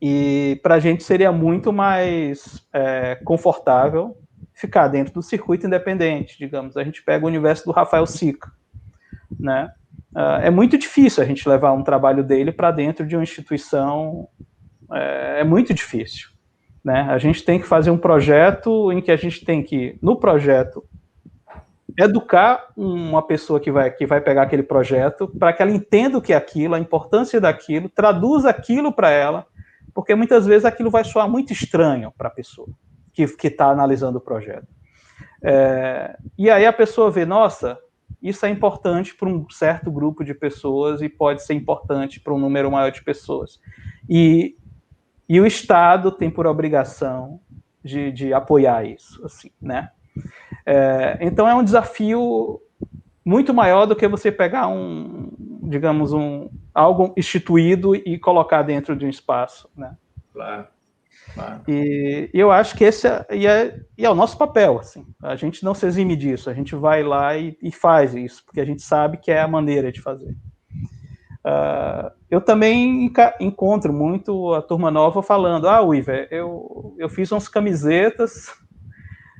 e para a gente seria muito mais confortável ficar dentro do circuito independente, digamos. A gente pega o universo do Rafael Sica, né? É muito difícil a gente levar um trabalho dele para dentro de uma instituição, é muito difícil, né? A gente tem que fazer um projeto em que a gente tem que, no projeto, educar uma pessoa que vai pegar aquele projeto para que ela entenda o que é aquilo, a importância daquilo, traduza aquilo para ela, porque muitas vezes aquilo vai soar muito estranho para a pessoa que está analisando o projeto. E aí a pessoa vê, nossa, isso é importante para um certo grupo de pessoas e pode ser importante para um número maior de pessoas. E o Estado tem por obrigação de apoiar isso, assim, né? Então é um desafio muito maior do que você pegar digamos, algo instituído e colocar dentro de um espaço, né? Claro, claro. E eu acho que esse é o nosso papel, assim. A gente não se exime disso, a gente vai lá e faz isso, porque a gente sabe que é a maneira de fazer. Eu também encontro muito a turma nova falando, Weaver, eu fiz umas camisetas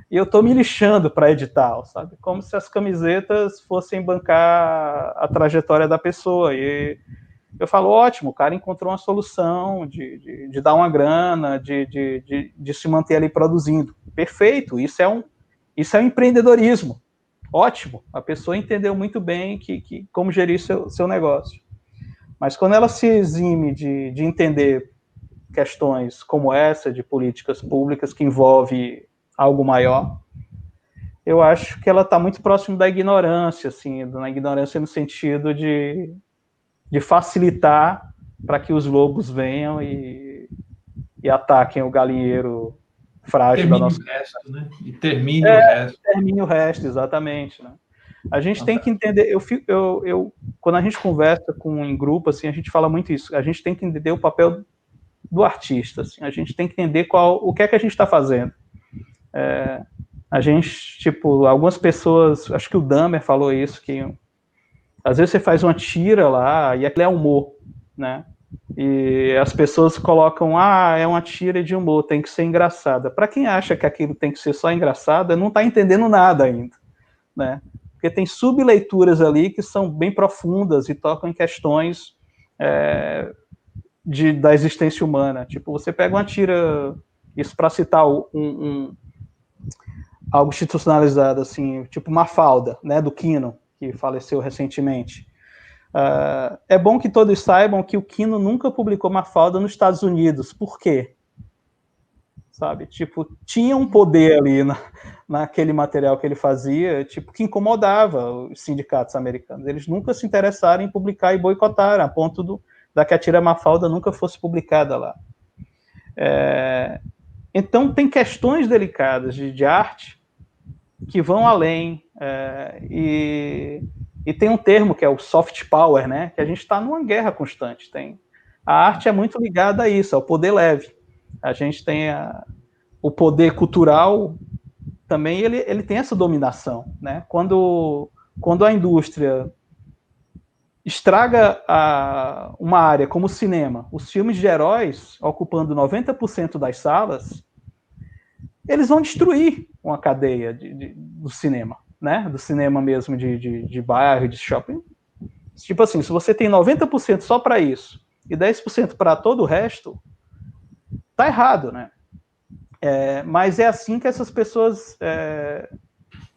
e eu estou me lixando para editar, sabe? Como se as camisetas fossem bancar a trajetória da pessoa. E eu falo, ótimo, o cara encontrou uma solução de dar uma grana, de se manter ali produzindo. Perfeito, isso é um empreendedorismo. Ótimo, a pessoa entendeu muito bem como gerir seu negócio. Mas quando ela se exime de entender questões como essa, de políticas públicas que envolve algo maior, eu acho que ela está muito próximo da ignorância, assim, na ignorância no sentido de facilitar para que os lobos venham e ataquem o galinheiro frágil da Termine nossa. o resto, né? E termine o resto. Termine o resto, exatamente, né? A gente tem que Fantástico. entender, quando a gente conversa em grupo, assim, a gente fala muito isso, a gente tem que entender o papel do artista, assim, a gente tem que entender o que é que a gente está fazendo. A gente, tipo, algumas pessoas, acho que o Dahmer falou isso, que às vezes você faz uma tira lá e aquilo é humor, né? E as pessoas colocam, é uma tira de humor, tem que ser engraçada. Para quem acha que aquilo tem que ser só engraçada, não está entendendo nada ainda, né? Porque tem subleituras ali que são bem profundas e tocam em questões da existência humana. Tipo, você pega uma tira, isso para citar algo institucionalizado, assim, tipo Mafalda, né, do Quino, que faleceu recentemente. É bom que todos saibam que o Quino nunca publicou Mafalda nos Estados Unidos. Por quê? Sabe? Tipo, tinha um poder ali naquele material que ele fazia, tipo, que incomodava os sindicatos americanos. Eles nunca se interessaram em publicar e boicotaram, a ponto da que a tira Mafalda nunca fosse publicada lá. Então, tem questões delicadas de arte que vão além, e tem um termo que é o soft power, né? Que a gente está numa guerra constante. A arte é muito ligada a isso, ao poder leve. A gente tem o poder cultural também, ele tem essa dominação, né? Quando a indústria estraga uma área como o cinema, os filmes de heróis ocupando 90% das salas, eles vão destruir uma cadeia do cinema, né? Do cinema mesmo de bairro, de shopping. Tipo assim, se você tem 90% só para isso e 10% para todo o resto, tá errado, né? Mas é assim que essas pessoas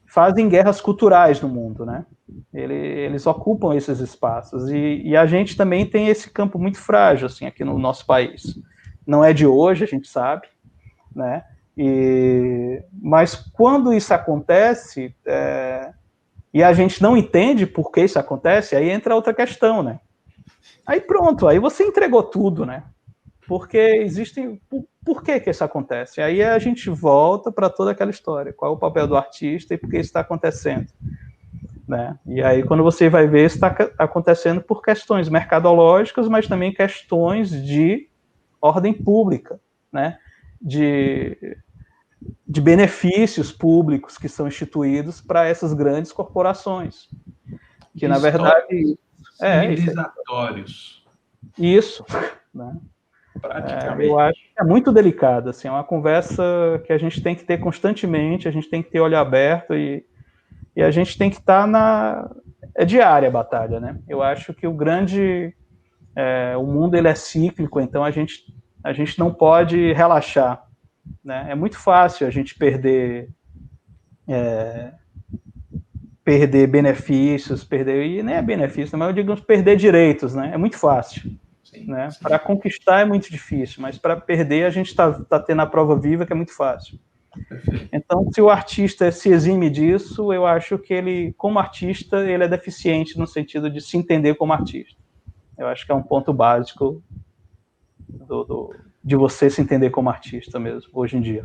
fazem guerras culturais no mundo, né? Eles ocupam esses espaços e a gente também tem esse campo muito frágil, assim, aqui no nosso país. Não é de hoje, a gente sabe, né? Mas quando isso acontece e a gente não entende por que isso acontece, aí entra outra questão, né? Aí pronto, aí você entregou tudo, né? Porque existem... Por que isso acontece? Aí a gente volta para toda aquela história. Qual é o papel do artista e por que isso está acontecendo? Né? E aí, quando você vai ver, isso está acontecendo por questões mercadológicas, mas também questões de ordem pública, né? De benefícios públicos que são instituídos para essas grandes corporações. Que, na verdade... Civilizatórios. Isso, né? Praticamente. Eu acho que é muito delicado, assim, é uma conversa que a gente tem que ter constantemente, a gente tem que ter olho aberto e a gente tem que estar é diária a batalha, né? Eu acho que o mundo ele é cíclico, então a gente não pode relaxar, né? É muito fácil a gente perder benefícios, e nem é benefício, mas eu digo perder direitos, né? É muito fácil. Né? Para conquistar é muito difícil, mas para perder a gente está tendo a prova viva que é muito fácil. Perfeito. Então, se o artista se exime disso, eu acho que ele, como artista, ele é deficiente no sentido de se entender como artista. Eu acho que é um ponto básico de você se entender como artista mesmo, hoje em dia.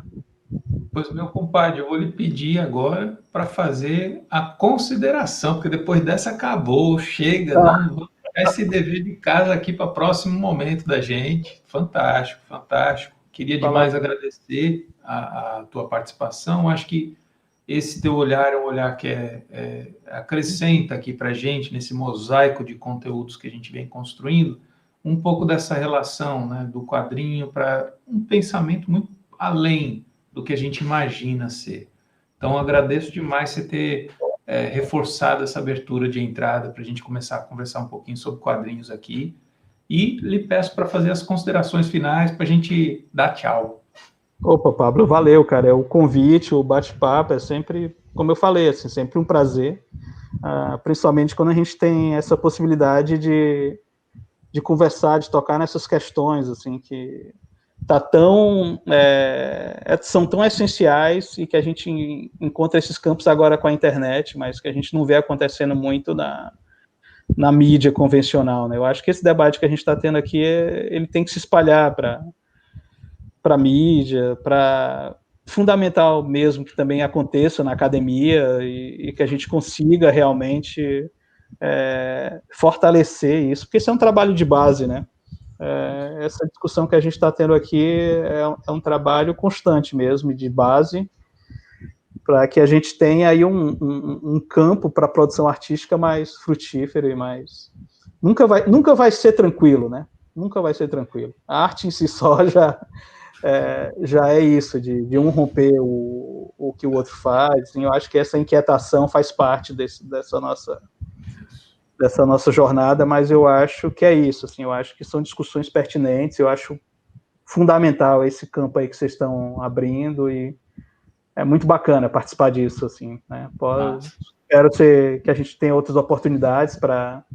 Pois, meu compadre, eu vou lhe pedir agora para fazer a consideração, porque depois dessa acabou, chega, não vou deixar esse dever de casa aqui para o próximo momento da gente. Fantástico, fantástico. Queria demais agradecer a tua participação. Acho que esse teu olhar é um olhar que acrescenta aqui para a gente, nesse mosaico de conteúdos que a gente vem construindo, um pouco dessa relação, né, do quadrinho para um pensamento muito além do que a gente imagina ser. Então, agradeço demais você ter reforçado essa abertura de entrada para a gente começar a conversar um pouquinho sobre quadrinhos aqui. E lhe peço para fazer as considerações finais para a gente dar tchau. Opa, Pablo, valeu, cara. O convite, o bate-papo é sempre, como eu falei, assim, sempre um prazer. Principalmente quando a gente tem essa possibilidade de conversar, de tocar nessas questões, assim, que são tão essenciais e que a gente encontra esses campos agora com a internet, mas que a gente não vê acontecendo muito na mídia convencional, né? Eu acho que esse debate que a gente está tendo aqui, ele tem que se espalhar para a mídia, para fundamental mesmo que também aconteça na academia e que a gente consiga realmente fortalecer isso, porque isso é um trabalho de base, né? Essa discussão que a gente está tendo aqui é um trabalho constante mesmo, de base, para que a gente tenha aí um campo para a produção artística mais frutífero e mais... Nunca vai ser tranquilo, né? Nunca vai ser tranquilo. A arte em si só já é isso, de um romper o que o outro faz. Assim, eu acho que essa inquietação faz parte dessa nossa jornada, mas eu acho que é isso. Assim, eu acho que são discussões pertinentes, eu acho fundamental esse campo aí que vocês estão abrindo e é muito bacana participar disso, assim, né? Espero que a gente tenha outras oportunidades para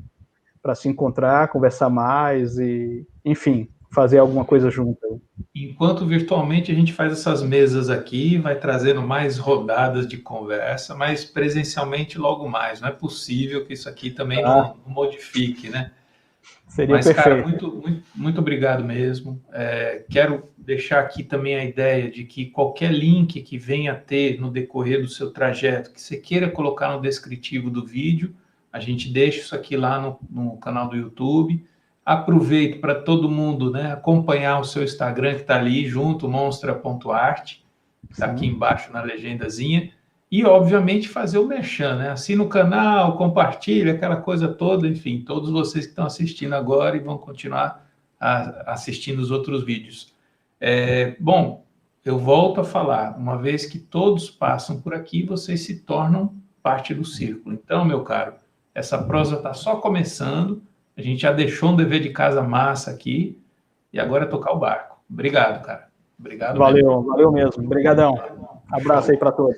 se encontrar, conversar mais e, enfim, fazer alguma coisa junto. Enquanto virtualmente a gente faz essas mesas aqui, vai trazendo mais rodadas de conversa, mas presencialmente logo mais. Não é possível que isso aqui também não modifique, né? Seria Mas, perfeito. cara, muito obrigado mesmo. Quero deixar aqui também a ideia de que qualquer link que venha a ter no decorrer do seu trajeto, que você queira colocar no descritivo do vídeo, a gente deixa isso aqui lá no canal do YouTube. Aproveito para todo mundo, né, acompanhar o seu Instagram que está ali junto, monstra.art, está aqui embaixo na legendazinha. E, obviamente, fazer o merchan, né? Assina o canal, compartilha, aquela coisa toda, enfim, todos vocês que estão assistindo agora e vão continuar assistindo os outros vídeos. Bom, eu volto a falar, uma vez que todos passam por aqui, vocês se tornam parte do círculo. Então, meu caro, essa prosa está só começando, a gente já deixou um dever de casa massa aqui, e agora é tocar o barco. Obrigado, cara. Obrigado mesmo. Valeu mesmo. Obrigadão. Abraço aí para todos.